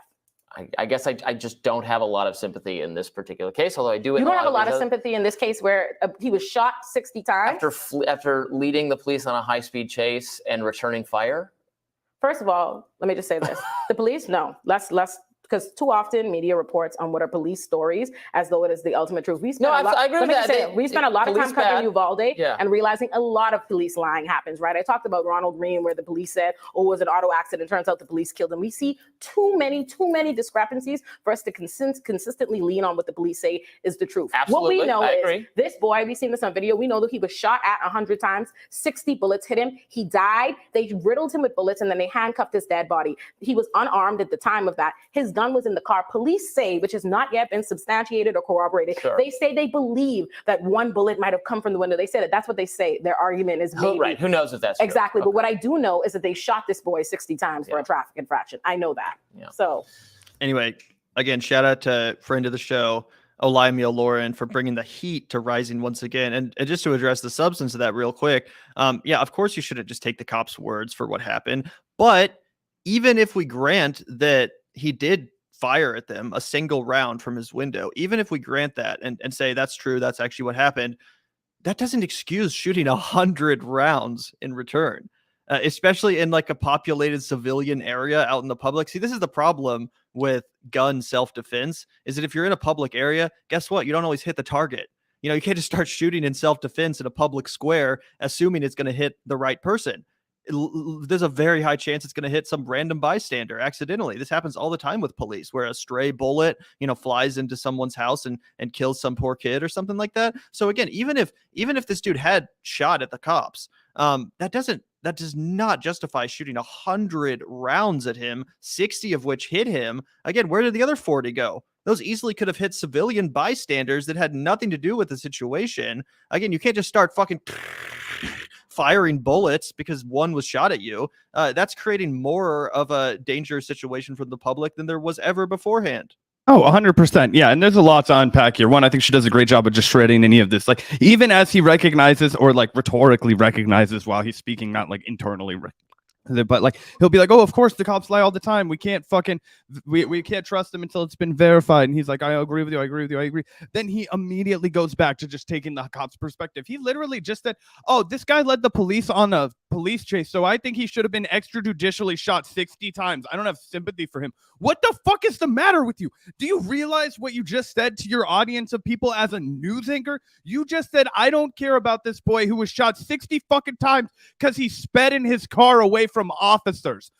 I guess I just don't have a lot of sympathy in this particular case, although I do. You don't have a lot of sympathy in this case where he was shot 60 times? After leading the police on a high-speed chase and returning fire? First of all, let me just say this. The police, no, let's because too often media reports on what are police stories as though it is the ultimate truth. We spend I agree with that. We spend a lot of time covering Uvalde yeah. and realizing a lot of police lying happens, right? I talked about Ronald Reagan where the police said, oh, it was an auto accident. Turns out the police killed him. We see too many discrepancies for us to consistently lean on what the police say is the truth. Absolutely. What we know is this boy, we've seen this on video, we know that he was shot at 100 times, 60 bullets hit him. He died. They riddled him with bullets and then they handcuffed his dead body. He was unarmed at the time of that. His gun was in the car. Police say, which has not yet been substantiated or corroborated, sure. They say they believe that one bullet might have come from the window. They said that that's what they say. Their argument is maybe. Right. Who knows if that's exactly. True. But what I do know is that they shot this boy 60 times for a traffic infraction. I know that. Yeah. So anyway, again, shout out to friend of the show, Olayemi Olorin, for bringing the heat to Rising once again. And just to address the substance of that real quick. Yeah, of course you shouldn't just take the cops' words for what happened. But even if we grant that he did fire at them a single round from his window, even if we grant that and say that's true, that's actually what happened, that doesn't excuse shooting 100 rounds in return, especially in like a populated civilian area out in the public. See, this is the problem with gun self-defense, is that if you're in a public area, guess what? You don't always hit the target. You can't just start shooting in self-defense in a public square, assuming it's going to hit the right person. There's a very high chance it's going to hit some random bystander accidentally. This happens all the time with police, where a stray bullet, flies into someone's house and kills some poor kid or something like that. So again, even if this dude had shot at the cops, that does not justify shooting 100 rounds at him, 60 of which hit him. Again, where did the other 40 go? Those easily could have hit civilian bystanders that had nothing to do with the situation. Again, you can't just start fucking firing bullets because one was shot at you. That's creating more of a dangerous situation for the public than there was ever beforehand. Oh, 100%. Yeah. And there's a lot to unpack here. One, I think she does a great job of just shredding any of this. Like, even as he recognizes or like rhetorically recognizes while he's speaking, not like internally, but like he'll be like, oh, of course the cops lie all the time. We can't we can't trust them until it's been verified. And he's like, I agree with you. I agree with you. I agree. Then he immediately goes back to just taking the cops' perspective. He literally just said, oh, this guy led the police on a police chase, so I think he should have been extrajudicially shot 60 times. I don't have sympathy for him. What the fuck is the matter with you? Do you realize what you just said to your audience of people as a news anchor? You just said, I don't care about this boy who was shot 60 fucking times because he sped in his car away from officers.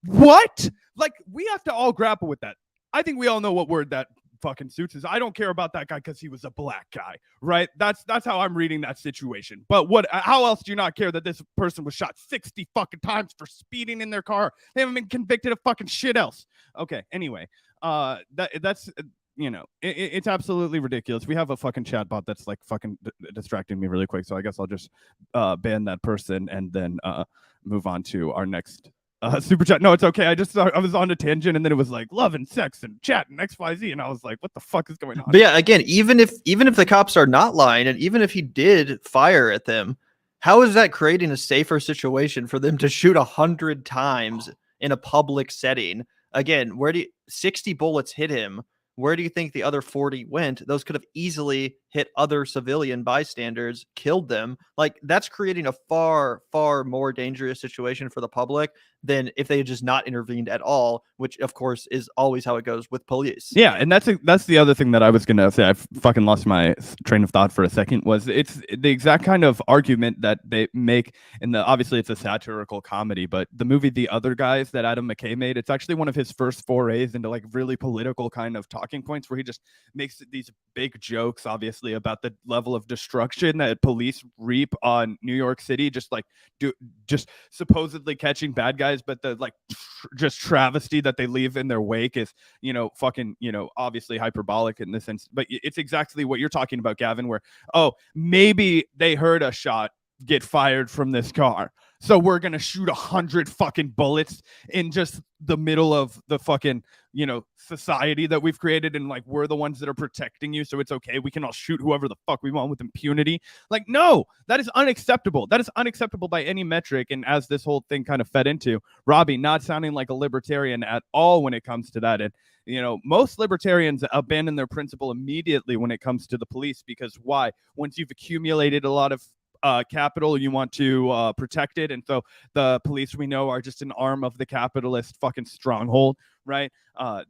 What? Like, we have to all grapple with that. I think we all know what word that fucking suits is. I don't care about that guy because he was a black guy, right? That's how I'm reading that situation. But how else do you not care that this person was shot 60 fucking times for speeding in their car? They haven't been convicted of fucking shit else. Okay, anyway, that's it's absolutely ridiculous. We have a fucking chatbot that's like fucking distracting me really quick, so I guess I'll just ban that person and then move on to our next super chat. No, it's okay. I was on a tangent and then it was like love and sex and chat and XYZ, and I was like, what the fuck is going on? But yeah, again, even if the cops are not lying, and even if he did fire at them, how is that creating a safer situation for them to shoot 100 times in a public setting? Again, 60 bullets hit him. Where do you think the other 40 went? Those could have easily hit other civilian bystanders, killed them. Like, that's creating a far, far more dangerous situation for the public than if they had just not intervened at all, which of course is always how it goes with police. Yeah, and that's the other thing that I was gonna say. I fucking lost my train of thought for a second. It's the exact kind of argument that they make in obviously it's a satirical comedy, but the movie The Other Guys that Adam McKay made, it's actually one of his first forays into like really political kind of talking points where he just makes these big jokes, obviously, about the level of destruction that police reap on New York City, just supposedly catching bad guys, but the like just travesty that they leave in their wake is, fucking, obviously hyperbolic in this sense. But it's exactly what you're talking about, Gavin, where, oh, maybe they heard a shot get fired from this car, so we're gonna shoot 100 fucking bullets in just the middle of the fucking society that we've created, and like we're the ones that are protecting you, so it's okay, we can all shoot whoever the fuck we want with impunity. Like, no, that is unacceptable. That is unacceptable by any metric. And as this whole thing kind of fed into, Robbie not sounding like a libertarian at all when it comes to that. And most libertarians abandon their principle immediately when it comes to the police, because why? Once you've accumulated a lot of capital, you want to protect it, and so the police, we know, are just an arm of the capitalist fucking stronghold, right?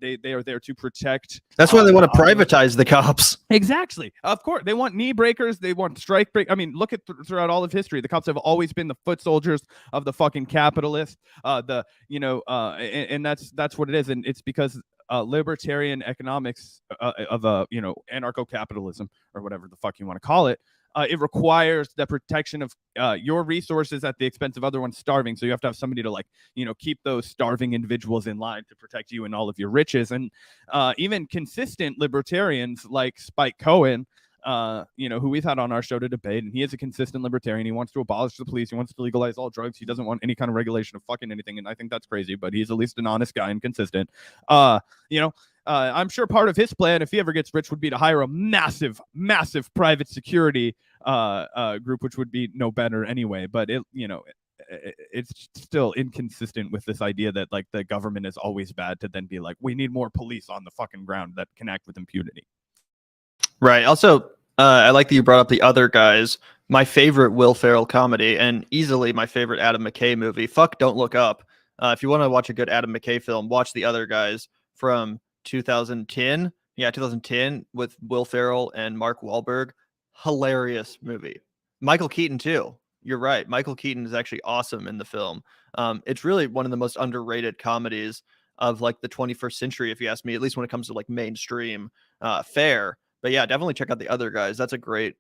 They are there to protect. That's why they want to privatize the cops. Exactly. Of course, they want knee breakers. They want strike break. I mean, look at throughout all of history, the cops have always been the foot soldiers of the fucking capitalist. And that's what it is, and it's because libertarian economics of anarcho-capitalism, or whatever the fuck you want to call it. It requires the protection of your resources at the expense of other ones starving. So you have to have somebody to keep those starving individuals in line to protect you and all of your riches. And even consistent libertarians like Spike Cohen, who we've had on our show to debate, and he is a consistent libertarian. He wants to abolish the police. He wants to legalize all drugs. He doesn't want any kind of regulation of fucking anything. And I think that's crazy, but he's at least an honest guy and consistent. I'm sure part of his plan, if he ever gets rich, would be to hire a massive, massive private security group, which would be no better anyway. But it's still inconsistent with this idea that like the government is always bad, to then be like, we need more police on the fucking ground that can act with impunity. Right. Also, I like that you brought up The Other Guys, my favorite Will Ferrell comedy, and easily my favorite Adam McKay movie. Fuck Don't Look Up. If you want to watch a good Adam McKay film, watch The Other Guys from 2010. Yeah, 2010 with Will Ferrell and Mark Wahlberg. Hilarious movie. Michael Keaton too. You're right. Michael Keaton is actually awesome in the film. It's really one of the most underrated comedies of like the 21st century, if you ask me, at least when it comes to like mainstream fare. But yeah, definitely check out the other guys. That's a great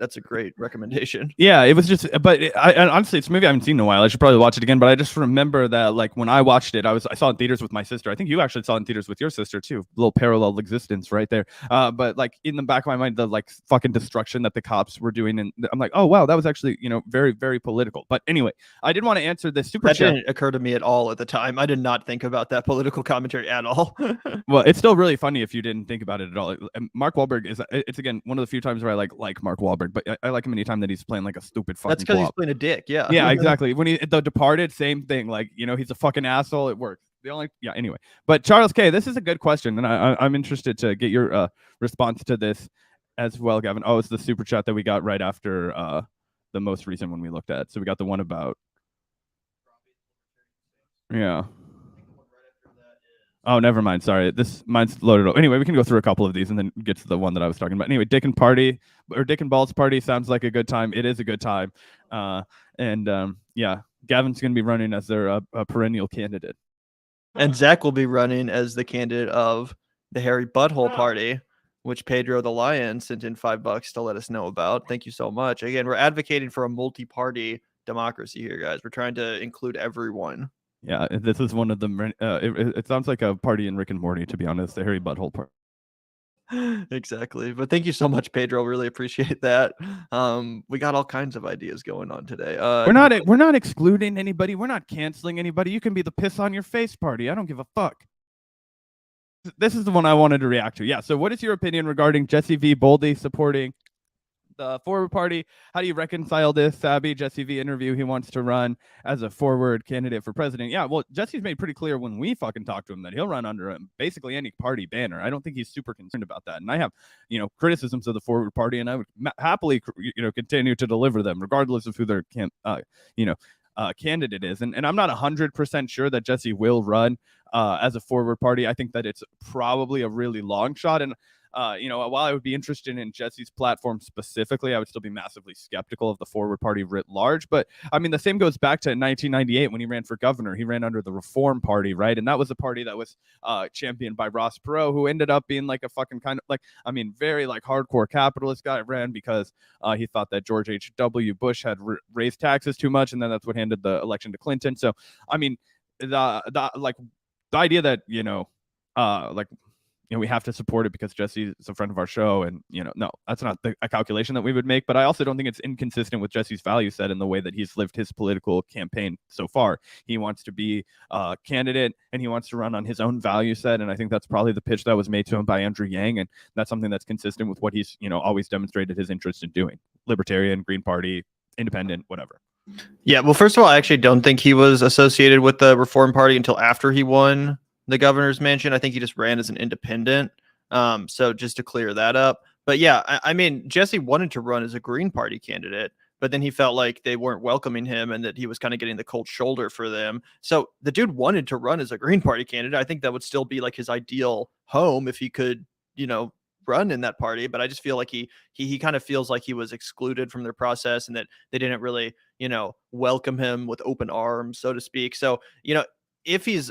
recommendation. Yeah, it was just, but honestly, it's a movie I haven't seen in a while. I should probably watch it again. But I just remember that, like, when I watched it, I saw it in theaters with my sister. I think you actually saw it in theaters with your sister too. Little parallel existence right there. But like in the back of my mind, the like fucking destruction that the cops were doing, and I'm like, oh wow, that was actually very very political. But anyway, I did want to answer this super That chat. didn't occur to me at all at the time. I did not think about that political commentary at all. Well, it's still really funny if you didn't think about it at all. Mark Wahlberg it's again one of the few times where I like Mark Wahlberg, but I like him anytime that he's playing like a stupid fucking. That's because he's playing a dick. Yeah. Yeah, exactly. When The Departed, same thing. Like, he's a fucking asshole. It works. Anyway. But Charles K, this is a good question, and I'm interested to get your response to this as well, Gavin. Oh, it's the super chat that we got right after the most recent one we looked at. So we got the one about. Yeah. Oh, never mind. Sorry. Mine's loaded up. Anyway, we can go through a couple of these and then get to the one that I was talking about. Anyway, Dick and Balls Party sounds like a good time. It is a good time. Yeah, Gavin's going to be running as their perennial candidate. And Zach will be running as the candidate of the Hairy Butthole Party, which Pedro the Lion sent in $5 to let us know about. Thank you so much. Again, we're advocating for a multi-party democracy here, guys. We're trying to include everyone. Yeah, this is one of them. It sounds like a party in Rick and Morty, to be honest, the Hairy Butthole Party. Exactly. But thank you so much, Pedro. Really appreciate that. We got all kinds of ideas going on today. We're not excluding anybody. We're not canceling anybody. You can be the piss on your face party. I don't give a fuck. This is the one I wanted to react to. Yeah. So what is your opinion regarding Jesse V. Boldy supporting the Forward Party? How do you reconcile this? Sabby, Jesse V. interview. He wants to run as a forward candidate for president. Yeah, well, Jesse's made pretty clear when we fucking talk to him that he'll run under basically any party banner. I don't think he's super concerned about that. And I have, criticisms of the Forward Party, and I would happily, continue to deliver them regardless of who their candidate is. And I'm not 100% sure that Jesse will run as a Forward Party. I think that it's probably a really long shot. And while I would be interested in Jesse's platform specifically, I would still be massively skeptical of the Forward Party writ large. But I mean, the same goes back to 1998 when he ran for governor. He ran under the Reform Party, right? And that was a party that was championed by Ross Perot, who ended up being like a fucking very like hardcore capitalist guy. Ran because he thought that George H.W. Bush had raised taxes too much, and then that's what handed the election to Clinton. So I mean, the idea that we have to support it because Jesse is a friend of our show, and no, that's not a calculation that we would make. But I also don't think it's inconsistent with Jesse's value set in the way that he's lived his political campaign so far. He wants to be a candidate, and he wants to run on his own value set, and I think that's probably the pitch that was made to him by Andrew Yang, and that's something that's consistent with what he's always demonstrated his interest in doing: libertarian, Green Party, independent, whatever. Yeah, well, first of all, I actually don't think he was associated with the Reform Party until after he won the governor's mansion. I think he just ran as an independent. So just to clear that up. But yeah, I mean, Jesse wanted to run as a Green Party candidate, but then he felt like they weren't welcoming him and that he was kind of getting the cold shoulder for them. So the dude wanted to run as a Green Party candidate. I think that would still be like his ideal home if he could, run in that party. But I just feel like he kind of feels like he was excluded from their process and that they didn't really, welcome him with open arms, so to speak. So, if he's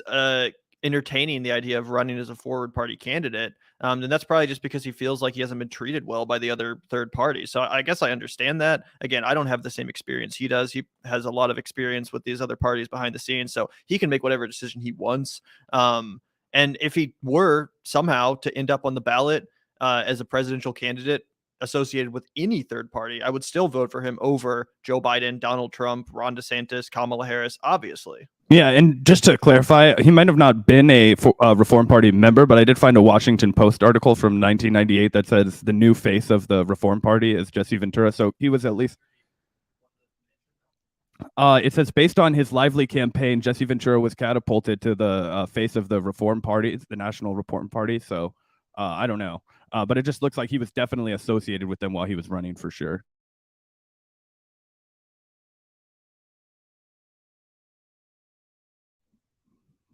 entertaining the idea of running as a Forward Party candidate, then that's probably just because he feels like he hasn't been treated well by the other third parties. So I guess I understand that. Again, I don't have the same experience he does. He has a lot of experience with these other parties behind the scenes, so he can make whatever decision he wants. And if he were somehow to end up on the ballot as a presidential candidate associated with any third party, I would still vote for him over Joe Biden, Donald Trump, Ron DeSantis, Kamala Harris, obviously. Yeah, and just to clarify, he might have not been a Reform Party member, but I did find a Washington Post article from 1998 that says the new face of the Reform Party is Jesse Ventura. So he was at least... it says, based on his lively campaign, Jesse Ventura was catapulted to the face of the Reform Party. It's the National Reform Party. So I don't know. But it just looks like he was definitely associated with them while he was running for sure.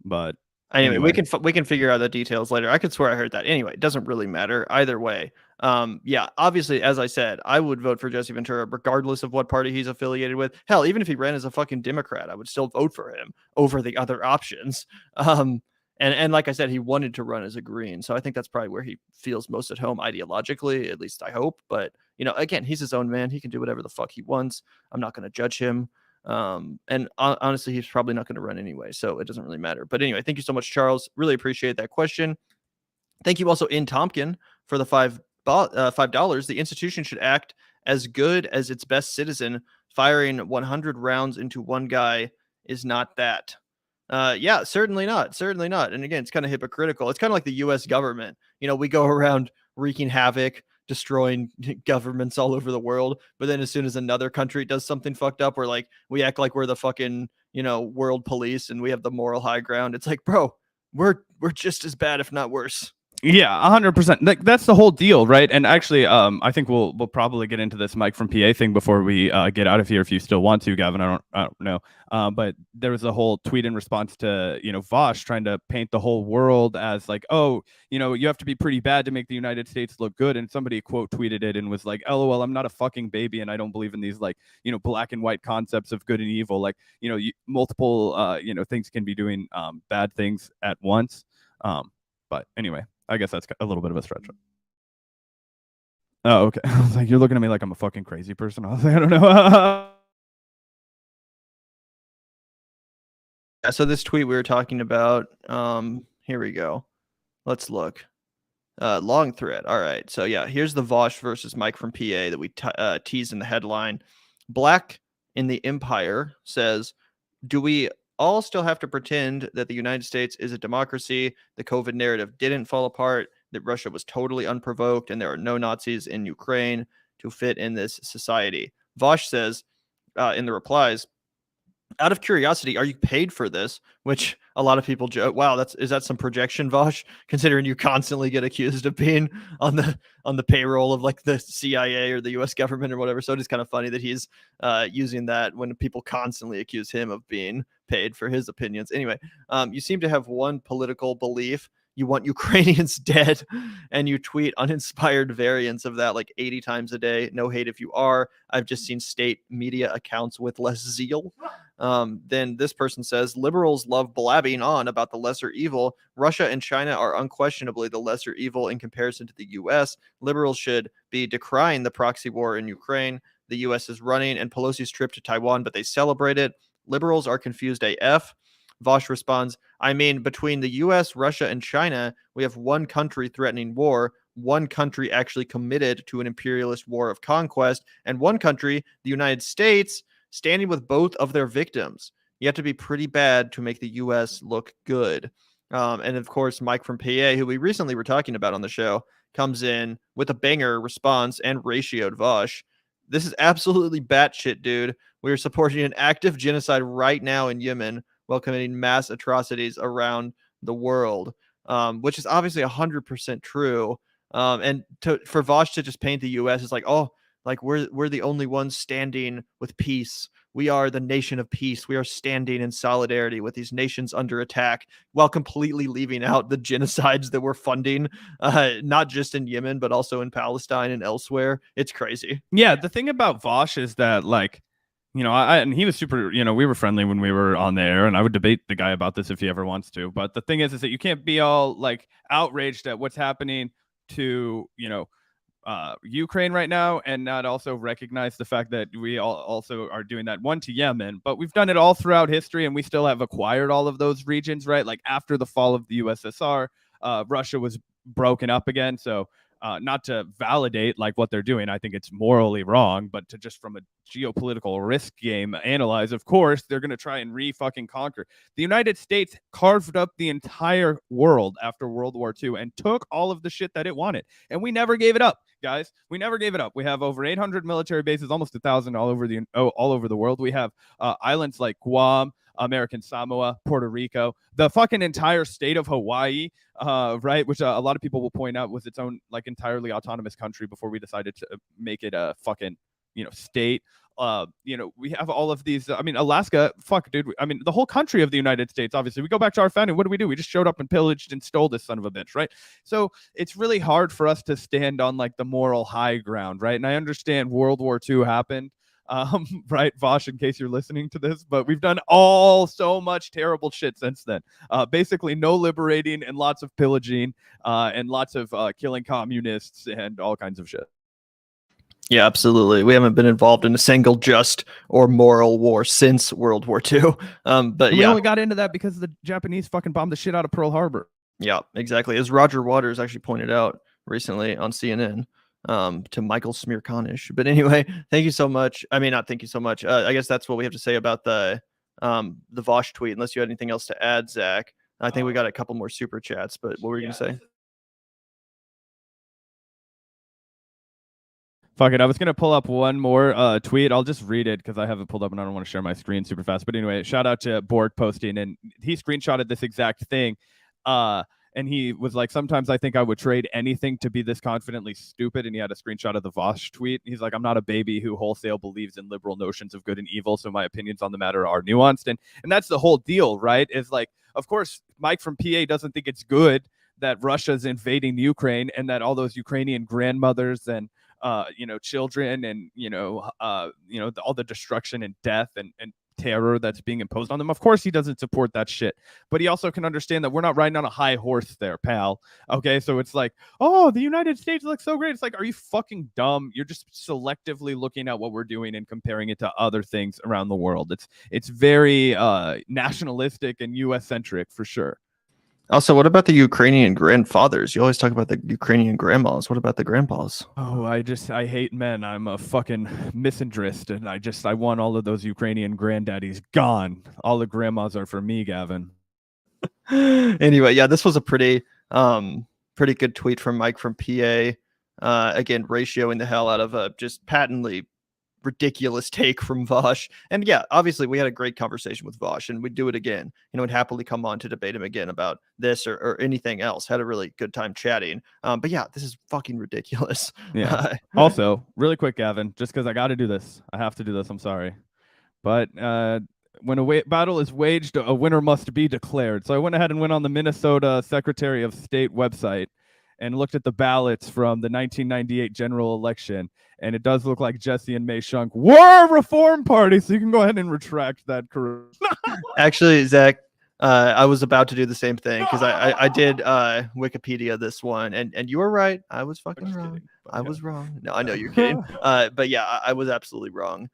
But Anyway, Anyway. we can figure out the details later. I could swear I heard that. Anyway, it doesn't really matter either way. Yeah, obviously, as I said, I would vote for Jesse Ventura regardless of what party he's affiliated with. Hell, even if he ran as a fucking Democrat, I would still vote for him over the other options. And like I said, he wanted to run as a Green, so I think that's probably where he feels most at home ideologically. At least I hope. But again, he's his own man. He can do whatever the fuck he wants. I'm not going to judge him. And honestly, he's probably not going to run anyway, so it doesn't really matter. But anyway, thank you so much, Charles. Really appreciate that question. Thank you also in Tompkin for the $5. The institution should act as good as its best citizen. Firing 100 rounds into one guy is not that. Yeah, certainly not. Certainly not. And again, it's kind of hypocritical. It's kind of like the U.S. government. We go around wreaking havoc, destroying governments all over the world, but then as soon as another country does something fucked up, we act like we're the fucking world police and we have the moral high ground. It's like, bro, we're just as bad, if not worse. Yeah, 100%. That's the whole deal, right? And actually, I think we'll probably get into this Mike from PA thing before we get out of here. If you still want to, Gavin, I don't know. But there was a whole tweet in response to Vaush trying to paint the whole world as like, oh, you have to be pretty bad to make the United States look good. And somebody quote tweeted it and was like, LOL, I'm not a fucking baby, and I don't believe in these like black and white concepts of good and evil. Like multiple things can be doing bad things at once. But anyway. I guess that's a little bit of a stretch. Oh, okay. I was like, you're looking at me like I'm a fucking crazy person. I was like, I don't know. So this tweet we were talking about, here we go. Let's look. Long thread. All right. So yeah, here's the Vaush versus Mike from PA that we teased in the headline. Black in the Empire says, do we all still have to pretend that the United States is a democracy? The COVID narrative didn't fall apart, that Russia was totally unprovoked, and there are no Nazis in Ukraine to fit in this society. Vaush says in the replies, out of curiosity, are you paid for this? Which a lot of people joke, wow, is that some projection, Vaush? Considering you constantly get accused of being on the payroll of like the CIA or the US government or whatever. So it is kind of funny that he's using that when people constantly accuse him of being paid for his opinions. Anyway, you seem to have one political belief. You want Ukrainians dead, and you tweet uninspired variants of that like 80 times a day. No hate if you are. I've just seen state media accounts with less zeal. Then this person says, liberals love blabbing on about the lesser evil. Russia and China are unquestionably the lesser evil in comparison to the U.S. Liberals should be decrying the proxy war in Ukraine. The U.S. is running and Pelosi's trip to Taiwan, but they celebrate it. Liberals are confused AF. Vaush responds, I mean, between the US, Russia, and China, we have one country threatening war, one country actually committed to an imperialist war of conquest, and one country, the United States, standing with both of their victims. You have to be pretty bad to make the US look good. And of course, Mike from PA, who we recently were talking about on the show, comes in with a banger response and ratioed Vaush. This is absolutely batshit, dude. We are supporting an active genocide right now in Yemen, while committing mass atrocities around the world, which is obviously 100% true. And for Vaush to just paint the U.S. as like, oh, like we're the only ones standing with peace. We are the nation of peace. We are standing in solidarity with these nations under attack, while completely leaving out the genocides that we're funding, not just in Yemen, but also in Palestine and elsewhere. It's crazy. Yeah, the thing about Vaush is that like, and he was super, we were friendly when we were on there, and I would debate the guy about this if he ever wants to. But the thing is that you can't be all like outraged at what's happening to, Ukraine right now and not also recognize the fact that we all also are doing that one to Yemen, but we've done it all throughout history and we still have acquired all of those regions, right? Like after the fall of the USSR, Russia was broken up again. So not to validate like what they're doing, I think it's morally wrong, but to just from a geopolitical risk game analyze, of course, they're going to try and fucking conquer. The United States carved up the entire world after World War II and took all of the shit that it wanted. And we never gave it up, guys. We never gave it up. We have over 800 military bases, almost 1,000 all over the world. We have islands like Guam, American Samoa, Puerto Rico, the fucking entire state of Hawaii, right? Which a lot of people will point out was its own like entirely autonomous country before we decided to make it a fucking, state. We have all of these. I mean, Alaska, fuck, dude. I mean, the whole country of the United States, obviously. We go back to our founding. What do? We just showed up and pillaged and stole this son of a bitch, right? So it's really hard for us to stand on like the moral high ground, right? And I understand World War II happened, right, Vaush, in case you're listening to this, but we've done so much terrible shit since then. Basically, no liberating and lots of pillaging and lots of killing communists and all kinds of shit. Yeah, absolutely. We haven't been involved in a single just or moral war since World War II. But we yeah, only got into that because the Japanese fucking bombed the shit out of Pearl Harbor. Yeah, exactly. As Roger Waters actually pointed out recently on CNN to Michael Smirkanish. But anyway, thank you so much. I mean, not thank you so much. I guess that's what we have to say about the Vaush tweet. Unless you had anything else to add, Zach. I think we got a couple more super chats. But what were you gonna say? Fuck it. I was going to pull up one more tweet. I'll just read it because I have it pulled up and I don't want to share my screen super fast. But anyway, shout out to Borg posting. And he screenshotted this exact thing. And he was like, sometimes I think I would trade anything to be this confidently stupid. And he had a screenshot of the Vaush tweet. He's like, I'm not a baby who wholesale believes in liberal notions of good and evil. So my opinions on the matter are nuanced. And that's the whole deal, right? Is like, of course, Mike from PA doesn't think it's good that Russia's invading Ukraine and that all those Ukrainian grandmothers and children and, all the destruction and death and terror that's being imposed on them. Of course, he doesn't support that shit, but he also can understand that we're not riding on a high horse there, pal. Okay, so it's like, oh, the United States looks so great. It's like, are you fucking dumb? You're just selectively looking at what we're doing and comparing it to other things around the world. It's very nationalistic and U.S. centric for sure. Also, what about the Ukrainian grandfathers? You always talk about the Ukrainian grandmas. What about the grandpas? Oh, I hate men. I'm a fucking misandrist, and I want all of those Ukrainian granddaddies gone. All the grandmas are for me, Gavin. Anyway, yeah, this was a pretty good tweet from Mike from PA. Again, ratioing the hell out of a just patently ridiculous take from Vaush. And yeah, obviously we had a great conversation with Vaush and we'd do it again. We'd happily come on to debate him again about this or anything else. Had a really good time chatting. But yeah, this is fucking ridiculous. Yeah. Also, really quick, Gavin, just because I got to do this. I have to do this. I'm sorry. But when a battle is waged, a winner must be declared. So I went ahead and went on the Minnesota Secretary of State website and looked at the ballots from the 1998 general election. And it does look like Jesse and May Shunk were a Reform Party. So you can go ahead and retract that correct. Actually, Zach, I was about to do the same thing because I did Wikipedia this one. And you were right. I was fucking wrong. I was wrong. No, I know you're kidding. But yeah, I was absolutely wrong.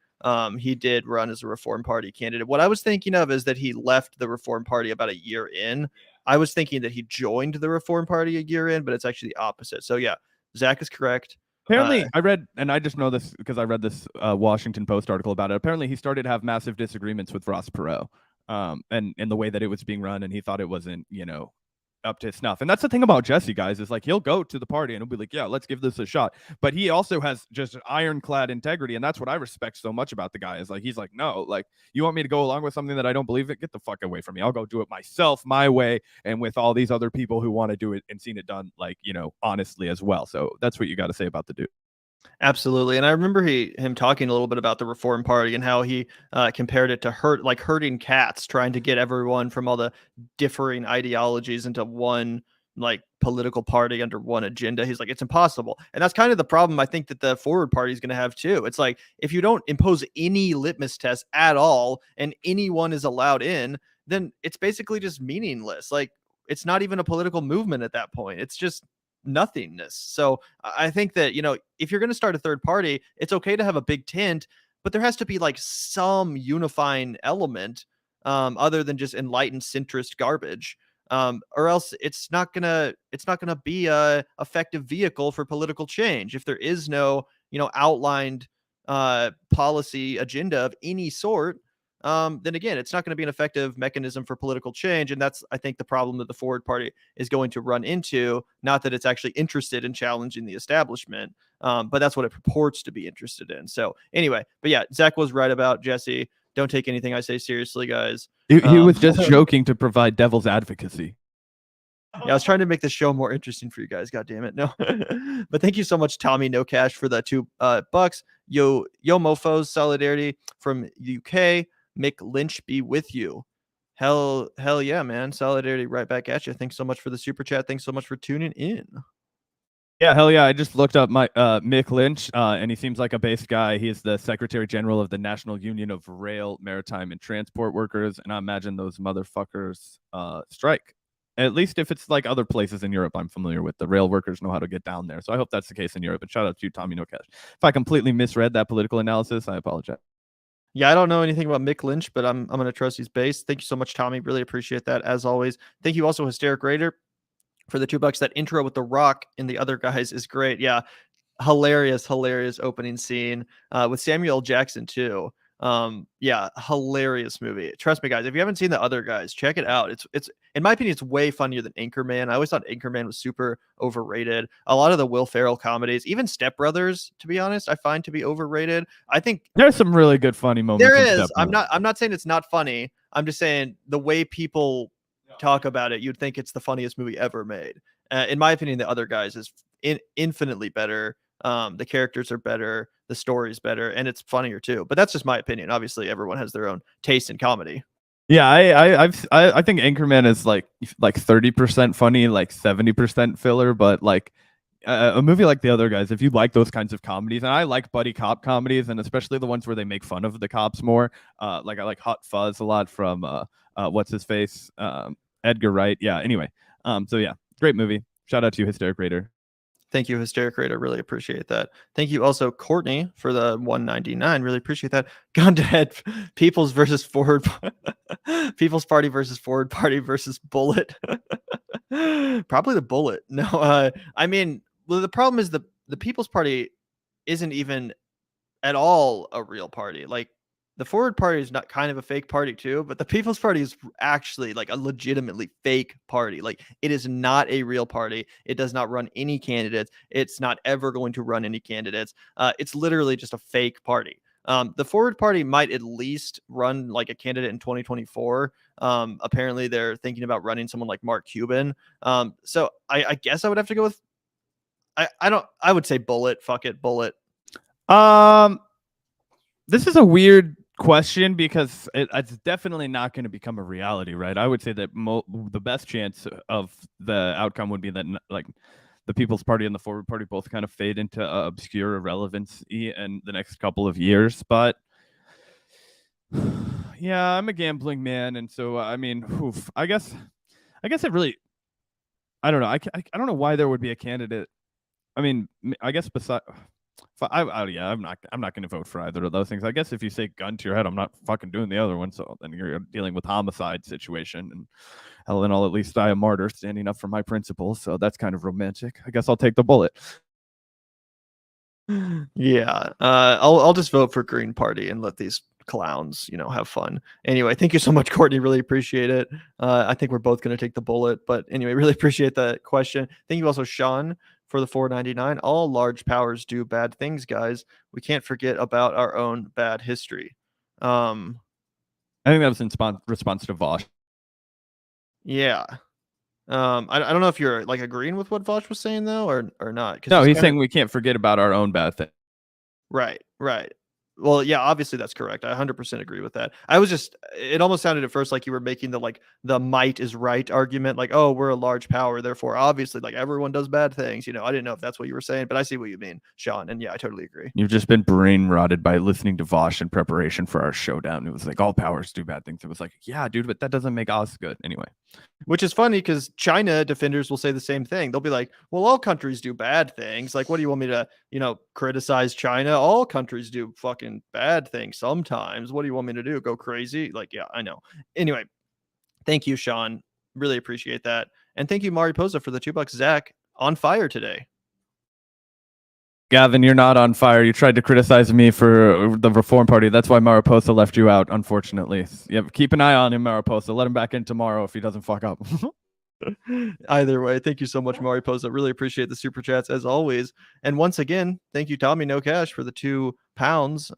He did run as a Reform Party candidate. What I was thinking of is that he left the Reform Party about a year in. I was thinking that he joined the Reform Party a year in, but it's actually the opposite. So yeah, Zach is correct. Apparently, I read, and I just know this because I read this Washington Post article about it. Apparently, he started to have massive disagreements with Ross Perot, and the way that it was being run, and he thought it wasn't, up to snuff. And that's the thing about Jesse, guys, is like he'll go to the party and he'll be like, yeah, let's give this a shot. But he also has just ironclad integrity, and that's what I respect so much about the guy. Is like he's like, no, like you want me to go along with something that I don't believe in? Get the fuck away from me. I'll go do it myself, my way, and with all these other people who want to do it and seen it done, like honestly as well. So that's what you got to say about the dude. Absolutely. And I remember him talking a little bit about the Reform Party and how he compared it to herding cats, trying to get everyone from all the differing ideologies into one like political party under one agenda. He's like, it's impossible. And that's kind of the problem I think that the Forward Party is going to have too. It's like, if you don't impose any litmus test at all and anyone is allowed in, then it's basically just meaningless. Like, it's not even a political movement at that point. It's just nothingness. So I think that, if you're going to start a third party, it's okay to have a big tent, but there has to be like some unifying element other than just enlightened centrist garbage. Or else it's not gonna be a effective vehicle for political change. If there is no, outlined policy agenda of any sort, then again, it's not going to be an effective mechanism for political change. And that's, I think, the problem that the Forward Party is going to run into. Not that it's actually interested in challenging the establishment, but that's what it purports to be interested in. So anyway, but yeah, Zach was right about Jesse. Don't take anything I say seriously, guys. He was just joking to provide devil's advocacy. Yeah, I was trying to make the show more interesting for you guys. God damn it. No. But thank you so much, Tommy No Cash, for the $2 Yo Mofos Solidarity from UK. Mick Lynch be with you. Hell yeah, man. Solidarity right back at you. Thanks so much for the super chat. Thanks so much for tuning in. Yeah, hell yeah. I just looked up my Mick Lynch, and he seems like a base guy. He is the Secretary General of the National Union of Rail, Maritime, and Transport Workers, and I imagine those motherfuckers strike. At least if it's like other places in Europe I'm familiar with, the rail workers know how to get down there. So I hope that's the case in Europe. And shout out to you, Tommy No Cash. If I completely misread that political analysis, I apologize. Yeah, I don't know anything about Mick Lynch, but I'm going to trust his base. Thank you so much, Tommy. Really appreciate that, as always. Thank you also, Hysteric Raider, for the $2. That intro with The Rock and the other guys is great. Yeah, hilarious opening scene with Samuel L. Jackson too. Yeah, hilarious movie. Trust me, guys. If you haven't seen The Other Guys, check it out. It's in my opinion, it's way funnier than Anchorman. I always thought Anchorman was super overrated. A lot of the Will Ferrell comedies, even Step Brothers, to be honest, I find to be overrated. I think there's some really good funny moments. There is. I'm not saying it's not funny. I'm just saying the way people talk about it, you'd think it's the funniest movie ever made. In my opinion, The Other Guys is infinitely better. The characters are better, the story's better, and it's funnier too. But that's just my opinion. Obviously, everyone has their own taste in comedy. Yeah, I think Anchorman is like 30% funny, like 70% filler, but like a movie like The Other Guys, if you like those kinds of comedies, and I like buddy cop comedies, and especially the ones where they make fun of the cops more. Like I like Hot Fuzz a lot from what's his face, Edgar Wright. Yeah. Anyway, so yeah, great movie. Shout out to you, Hysteric Raider. Thank you, Hysteric Raider. Really appreciate that. Thank you also, Courtney, for the $1.99. Really appreciate that. Gun to head, People's versus Forward, People's Party versus Forward Party versus Bullet. Probably the Bullet. No, I mean, well, the problem is the People's Party isn't even at all a real party. Like, the Forward Party is not kind of a fake party too, but the People's Party is actually like a legitimately fake party. Like, it is not a real party. It does not run any candidates. It's not ever going to run any candidates. It's literally just a fake party. The Forward Party might at least run like a candidate in 2024. Apparently they're thinking about running someone like Mark Cuban. So I guess I would have to go with, I would say Bullet. Fuck it, Bullet. This is a weird question because it's definitely not going to become a reality, right? I would say that the best chance of the outcome would be that like the People's Party and the Forward Party both kind of fade into obscure irrelevance in the next couple of years. But yeah, I'm a gambling man, and so I mean, I guess it really, I don't know. I don't know why there would be a candidate. I mean, I guess besides. I'm not going to vote for either of those things. I guess if you say gun to your head, I'm not fucking doing the other one. So then you're dealing with homicide situation, and hell, then I'll at least die a martyr standing up for my principles. So that's kind of romantic. I guess I'll take the bullet. Yeah, I'll just vote for Green Party and let these clowns, have fun. Anyway, thank you so much, Courtney. Really appreciate it. I think we're both going to take the bullet, but anyway, really appreciate that question. Thank you also, Sean, for the $4.99. All large powers do bad things, guys. We can't forget about our own bad history. I think that was in response to Vaush. Yeah. I don't know if you're like agreeing with what Vaush was saying though, or not. No, he's saying we can't forget about our own bad thing. Right. Well, yeah, obviously that's correct. I 100% agree with that. It almost sounded at first like you were making the might is right argument. Like, oh, we're a large power, therefore, obviously, like everyone does bad things. I didn't know if that's what you were saying, but I see what you mean, Sean. And yeah, I totally agree. You've just been brain rotted by listening to Vaush in preparation for our showdown. It was like, all powers do bad things. It was like, yeah, dude, but that doesn't make us good. Anyway. Which is funny because China defenders will say the same thing. They'll be like, well, all countries do bad things. Like, what do you want me to, criticize China? All countries do fucking bad things sometimes. What do you want me to do? Go crazy? Like, yeah, I know. Anyway, thank you, Sean. Really appreciate that. And thank you, Mariposa, for the $2. Zach, on fire today. Gavin, you're not on fire. You tried to criticize me for the Reform Party. That's why Mariposa left you out, unfortunately. Yeah, keep an eye on him, Mariposa. Let him back in tomorrow if he doesn't fuck up. Either way, thank you so much, Mariposa. Really appreciate the super chats as always. And once again, thank you, Tommy No Cash, for the £2,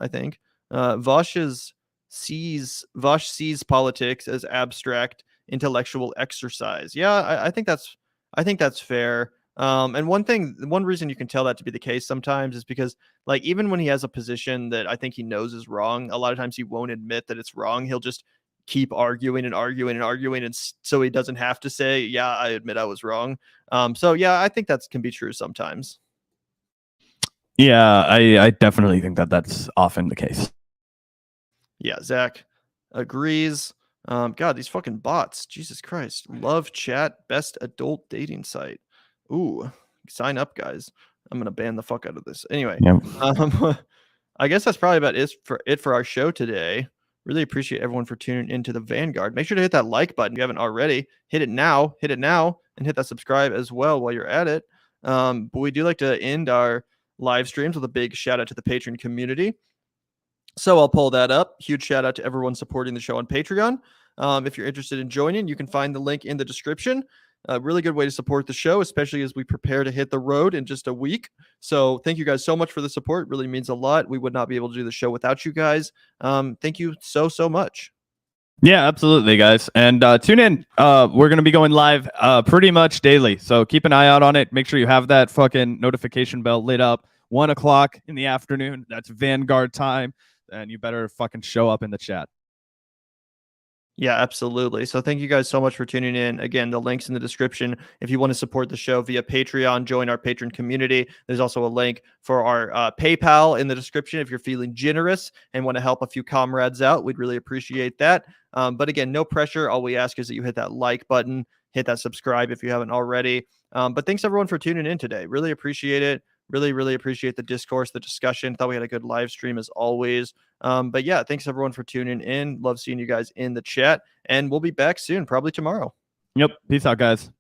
I think. Vaush sees politics as abstract intellectual exercise. Yeah, I think that's I think that's fair. And one reason you can tell that to be the case sometimes is because, like, even when he has a position that I think he knows is wrong, a lot of times he won't admit that it's wrong. He'll just keep arguing and arguing and arguing, and so he doesn't have to say, "Yeah, I admit I was wrong." So yeah, I think that can be true sometimes. Yeah, I definitely think that that's often the case. Yeah, Zach agrees. God, these fucking bots. Jesus Christ. Love chat, best adult dating site. Ooh, sign up, guys. I'm gonna ban the fuck out of this. Anyway, Yeah. I guess that's probably about it for our show today. Really appreciate everyone for tuning into the Vanguard. Make sure to hit that like button if you haven't already. Hit it now, and hit that subscribe as well while you're at it. But we do like to end our live streams with a big shout out to the Patreon community. So I'll pull that up. Huge shout out to everyone supporting the show on Patreon. If you're interested in joining, you can find the link in the description. A really good way to support the show, especially as we prepare to hit the road in just a week. So thank you guys so much for the support. It really means a lot. We would not be able to do the show without you guys. Thank you so much. Yeah, absolutely, guys. And tune in. We're going to be going live pretty much daily. So keep an eye out on it. Make sure you have that fucking notification bell lit up. 1 o'clock in the afternoon. That's Vanguard time. And you better fucking show up in the chat. Yeah, absolutely. So thank you guys so much for tuning in. Again, the link's in the description. If you want to support the show via Patreon, join our patron community. There's also a link for our PayPal in the description if you're feeling generous and want to help a few comrades out. We'd really appreciate that. But again, no pressure. All we ask is that you hit that like button, hit that subscribe if you haven't already. But thanks everyone for tuning in today. Really appreciate it. Really appreciate the discourse, the discussion. Thought we had a good live stream as always. But yeah, thanks everyone for tuning in. Love seeing you guys in the chat, and we'll be back soon, probably tomorrow. Yep. Peace out, guys.